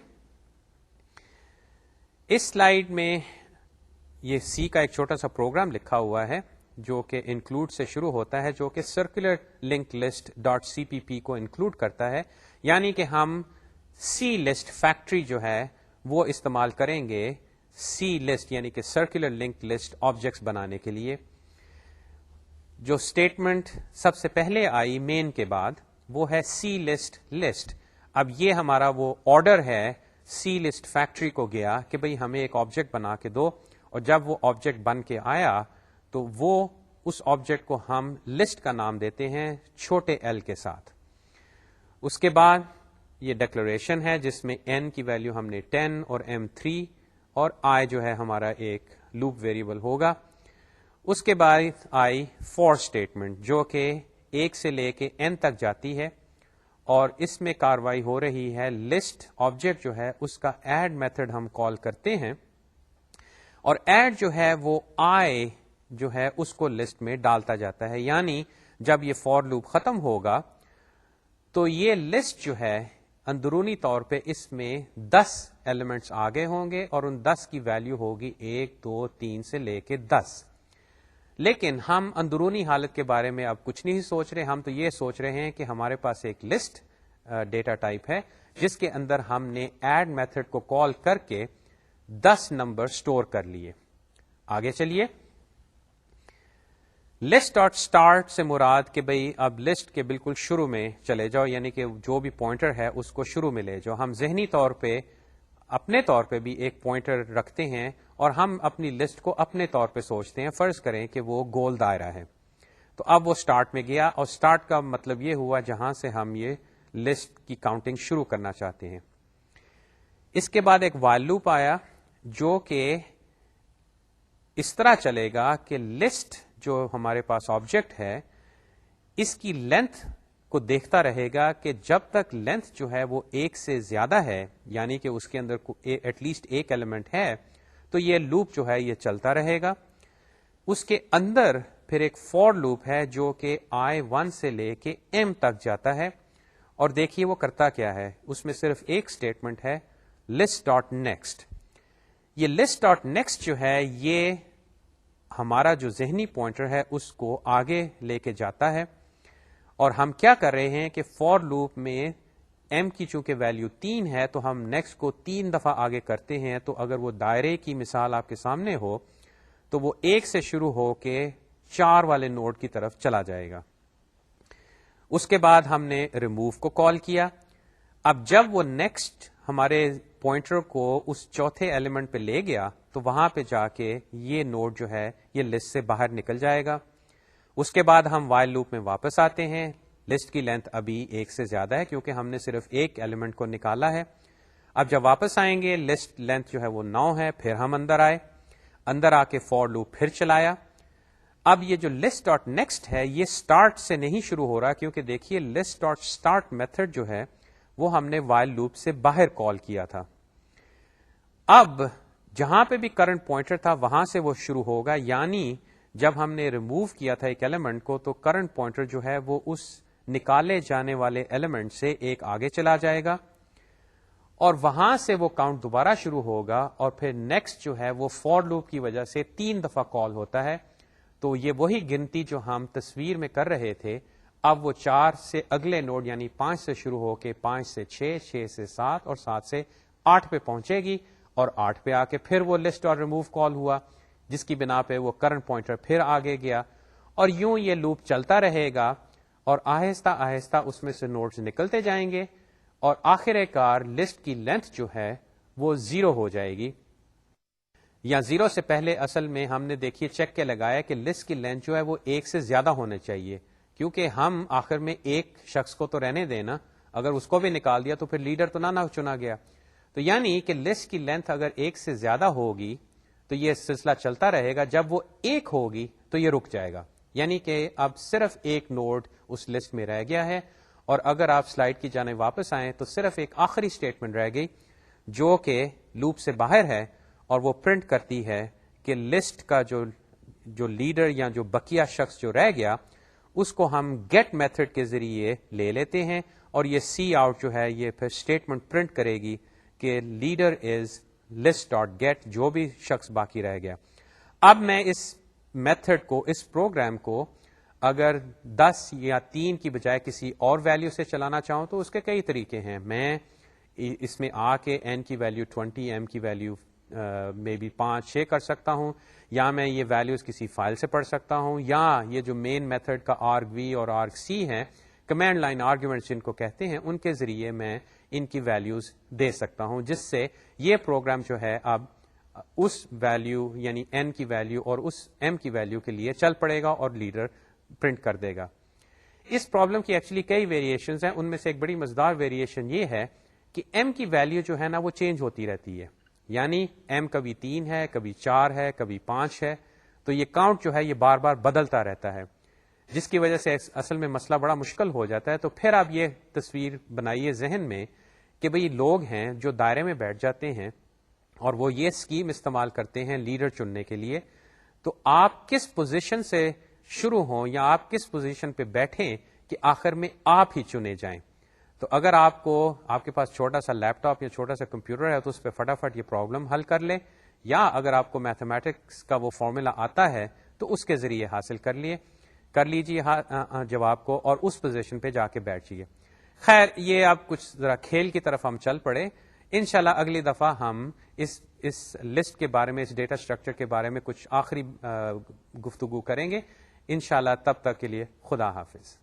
اس سلائیڈ میں یہ سی کا ایک چھوٹا سا پروگرام لکھا ہوا ہے جو کہ انکلوڈ سے شروع ہوتا ہے, جو کہ circular link list dot C P P کو انکلوڈ کرتا ہے. یعنی کہ ہم سی لسٹ فیکٹری جو ہے وہ استعمال کریں گے سی لسٹ یعنی کہ سرکولر لنک لسٹ آبجیکٹس بنانے کے لیے. جو اسٹیٹمنٹ سب سے پہلے آئی مین کے بعد وہ ہے سی لسٹ لسٹ. اب یہ ہمارا وہ آرڈر ہے سی لسٹ فیکٹری کو گیا کہ بھئی ہمیں ایک آبجیکٹ بنا کے دو, اور جب وہ آبجیکٹ بن کے آیا تو وہ اس آبجیکٹ کو ہم لسٹ کا نام دیتے ہیں چھوٹے ایل کے ساتھ. اس کے بعد یہ ڈکلریشن ہے جس میں n کی ویلیو ہم نے 10 اور m 3 اور i جو ہے ہمارا ایک لوپ ویریبل ہوگا. اس کے بعد آئی فور اسٹیٹمنٹ جو کہ 1 سے لے کے n تک جاتی ہے, اور اس میں کاروائی ہو رہی ہے لسٹ آبجیکٹ جو ہے اس کا ایڈ میتھڈ ہم کال کرتے ہیں, اور ایڈ جو ہے وہ i جو ہے اس کو لسٹ میں ڈالتا جاتا ہے. یعنی جب یہ فور لوپ ختم ہوگا تو یہ لسٹ جو ہے اندرونی طور پہ اس میں 10 ایلیمنٹس آگے ہوں گے اور ان 10 کی ویلیو ہوگی 1 2 3 سے لے کے 10. لیکن ہم اندرونی حالت کے بارے میں اب کچھ نہیں سوچ رہے, ہم تو یہ سوچ رہے ہیں کہ ہمارے پاس ایک لسٹ ڈیٹا ٹائپ ہے جس کے اندر ہم نے ایڈ میتھڈ کو کال کر کے 10 نمبر سٹور کر لیے. آگے چلیے. لسٹ ڈاٹ اسٹارٹ سے مراد کہ بھئی اب لسٹ کے بالکل شروع میں چلے جاؤ, یعنی کہ جو بھی پوائنٹر ہے اس کو شروع میں لے جاؤ. ہم ذہنی طور پہ اپنے طور پہ بھی ایک پوائنٹر رکھتے ہیں اور ہم اپنی لسٹ کو اپنے طور پہ سوچتے ہیں. فرض کریں کہ وہ گول دائرہ ہے, تو اب وہ سٹارٹ میں گیا, اور سٹارٹ کا مطلب یہ ہوا جہاں سے ہم یہ لسٹ کی کاؤنٹنگ شروع کرنا چاہتے ہیں. اس کے بعد ایک وائل لوپ آیا جو کہ اس طرح چلے گا کہ لسٹ جو ہمارے پاس آبجیکٹ ہے اس کی لینتھ کو دیکھتا رہے گا کہ جب تک لینتھ جو ہے وہ 1 سے زیادہ ہے, یعنی کہ اس کے اندر ایٹ لیسٹ ایک ایلیمنٹ ہے, تو یہ لوپ جو ہے یہ چلتا رہے گا. اس کے اندر پھر ایک فور لوپ ہے جو کہ i1 سے لے کے m تک جاتا ہے, اور دیکھیے وہ کرتا کیا ہے, اس میں صرف ایک اسٹیٹمنٹ ہے list ڈاٹ نیکسٹ. یہ list ڈاٹ نیکسٹ جو ہے یہ ہمارا جو ذہنی پوائنٹر ہے اس کو آگے لے کے جاتا ہے, اور ہم کیا کر رہے ہیں کہ فور لوپ میں m کی چونکہ ویلیو 3 ہے تو ہم نیکسٹ کو 3 دفعہ آگے کرتے ہیں. تو اگر وہ دائرے کی مثال آپ کے سامنے ہو تو وہ 1 سے شروع ہو کے 4 والے نوڈ کی طرف چلا جائے گا. اس کے بعد ہم نے ریموو کو کال کیا. اب جب وہ نیکسٹ ہمارے پوائنٹر کو اس چوتھے ایلیمنٹ پہ لے گیا تو وہاں پہ جا کے یہ نوڈ جو ہے یہ لسٹ سے باہر نکل جائے گا. اس کے بعد ہم وائل لوپ میں واپس آتے ہیں. لسٹ کی لینتھ ابھی 1 سے زیادہ ہے کیونکہ ہم نے صرف ایک ایلیمنٹ کو نکالا ہے. اب جب واپس آئیں گے لسٹ لینتھ جو ہے وہ 9 ہے. پھر ہم اندر آئے, اندر آ کے فور لوپ پھر چلایا. اب یہ جو لسٹ ڈاٹ نیکسٹ ہے یہ اسٹارٹ سے نہیں شروع ہو رہا کیونکہ دیکھیے لسٹ ڈاٹ اسٹارٹ میتھڈ جو ہے وہ ہم نے وائل لوپ سے باہر کال کیا تھا. اب جہاں پہ بھی کرنٹ پوائنٹر تھا وہاں سے وہ شروع ہوگا, یعنی جب ہم نے ریموو کیا تھا ایک ایلیمنٹ کو تو کرنٹ پوائنٹر جو ہے وہ اس نکالے جانے والے ایلیمنٹ سے ایک آگے چلا جائے گا, اور وہاں سے وہ کاؤنٹ دوبارہ شروع ہوگا, اور پھر نیکسٹ جو ہے وہ فور لوپ کی وجہ سے 3 دفعہ کال ہوتا ہے. تو یہ وہی گنتی جو ہم تصویر میں کر رہے تھے, اب وہ 4 سے اگلے نوڈ یعنی 5 سے شروع ہو کے 5 سے 6, 6 سے 7 اور 7 سے 8 پہ پہنچے گی, اور 8 پہ آ کے پھر وہ لسٹ اور ریموو کال ہوا جس کی بنا پہ وہ کرنٹ پوائنٹر پھر آگے گیا, اور یوں یہ لوپ چلتا رہے گا, اور آہستہ آہستہ اس میں سے نوڈز نکلتے جائیں گے, اور آخر کار لسٹ کی لینتھ جو ہے وہ 0 ہو جائے گی. یا 0 سے پہلے اصل میں ہم نے دیکھیے چیک کے لگایا کہ لسٹ کی لینتھ جو ہے وہ 1 سے زیادہ ہونے چاہیے, کیونکہ ہم آخر میں ایک شخص کو تو رہنے دینا, اگر اس کو بھی نکال دیا تو پھر لیڈر تو نہ چنا گیا. تو یعنی کہ لسٹ کی لینتھ اگر 1 سے زیادہ ہوگی تو یہ سلسلہ چلتا رہے گا, جب وہ 1 ہوگی تو یہ رک جائے گا, یعنی کہ اب صرف ایک نوڈ اس لسٹ میں رہ گیا ہے. اور اگر آپ سلائڈ کی جانب واپس آئیں تو صرف ایک آخری اسٹیٹمنٹ رہ گئی جو کہ لوپ سے باہر ہے, اور وہ پرنٹ کرتی ہے کہ لسٹ کا جو لیڈر یا جو بقیہ شخص جو رہ گیا اس کو ہم گیٹ میتھڈ کے ذریعے لے لیتے ہیں, اور یہ سی آؤٹ جو ہے یہ پھر اسٹیٹمنٹ پرنٹ کرے گی کہ leader is list dot get, جو بھی شخص باقی رہ گیا. اب میں اس میتھڈ کو, اس پروگرام کو اگر 10 یا 3 کی بجائے کسی اور ویلیو سے چلانا چاہوں تو اس کے کئی طریقے ہیں. میں اس میں آ کے n کی ویلیو 20, m کی ویلیو میں بھی 5, 6 کر سکتا ہوں, یا میں یہ ویلیوز کسی فائل سے پڑھ سکتا ہوں, یا یہ جو مین میتھڈ کا argv اور argc ہے, کمانڈ لائن آرگومنٹس جن کو کہتے ہیں, ان کے ذریعے میں ان کی ویلیوز دے سکتا ہوں, جس سے یہ پروگرام جو ہے اب اس ویلیو یعنی n کی ویلیو اور اس m کی ویلیو کے لیے چل پڑے گا اور لیڈر پرنٹ کر دے گا. اس پرابلم کی ایکچولی کئی ویریشنز ہیں, ان میں سے ایک بڑی مزیدار ویریشن یہ ہے کہ m کی ویلیو جو ہے نا وہ چینج ہوتی رہتی ہے, یعنی m کبھی 3 ہے, کبھی 4 ہے, کبھی 5 ہے, تو یہ کاؤنٹ جو ہے یہ بار بار بدلتا رہتا ہے, جس کی وجہ سے اصل میں مسئلہ بڑا مشکل ہو جاتا ہے. تو پھر آپ یہ تصویر بنائیے ذہن میں کہ بھئی لوگ ہیں جو دائرے میں بیٹھ جاتے ہیں اور وہ یہ اسکیم استعمال کرتے ہیں لیڈر چننے کے لیے, تو آپ کس پوزیشن سے شروع ہوں یا آپ کس پوزیشن پہ بیٹھیں کہ آخر میں آپ ہی چنے جائیں. تو اگر آپ کے پاس چھوٹا سا لیپ ٹاپ یا چھوٹا سا کمپیوٹر ہے تو اس پہ فٹافٹ یہ پرابلم حل کر لیں, یا اگر آپ کو میتھمیٹکس کا وہ فارمولا آتا ہے تو اس کے ذریعے حاصل کر لیجیے جواب کو, اور اس پوزیشن پہ جا کے بیٹھ جائیے. خیر, یہ اب کچھ ذرا کھیل کی طرف ہم چل پڑے. انشاءاللہ اگلی دفعہ ہم اس لسٹ کے بارے میں, اس ڈیٹا اسٹرکچر کے بارے میں کچھ آخری گفتگو کریں گے انشاءاللہ. تب تک کے لیے خدا حافظ.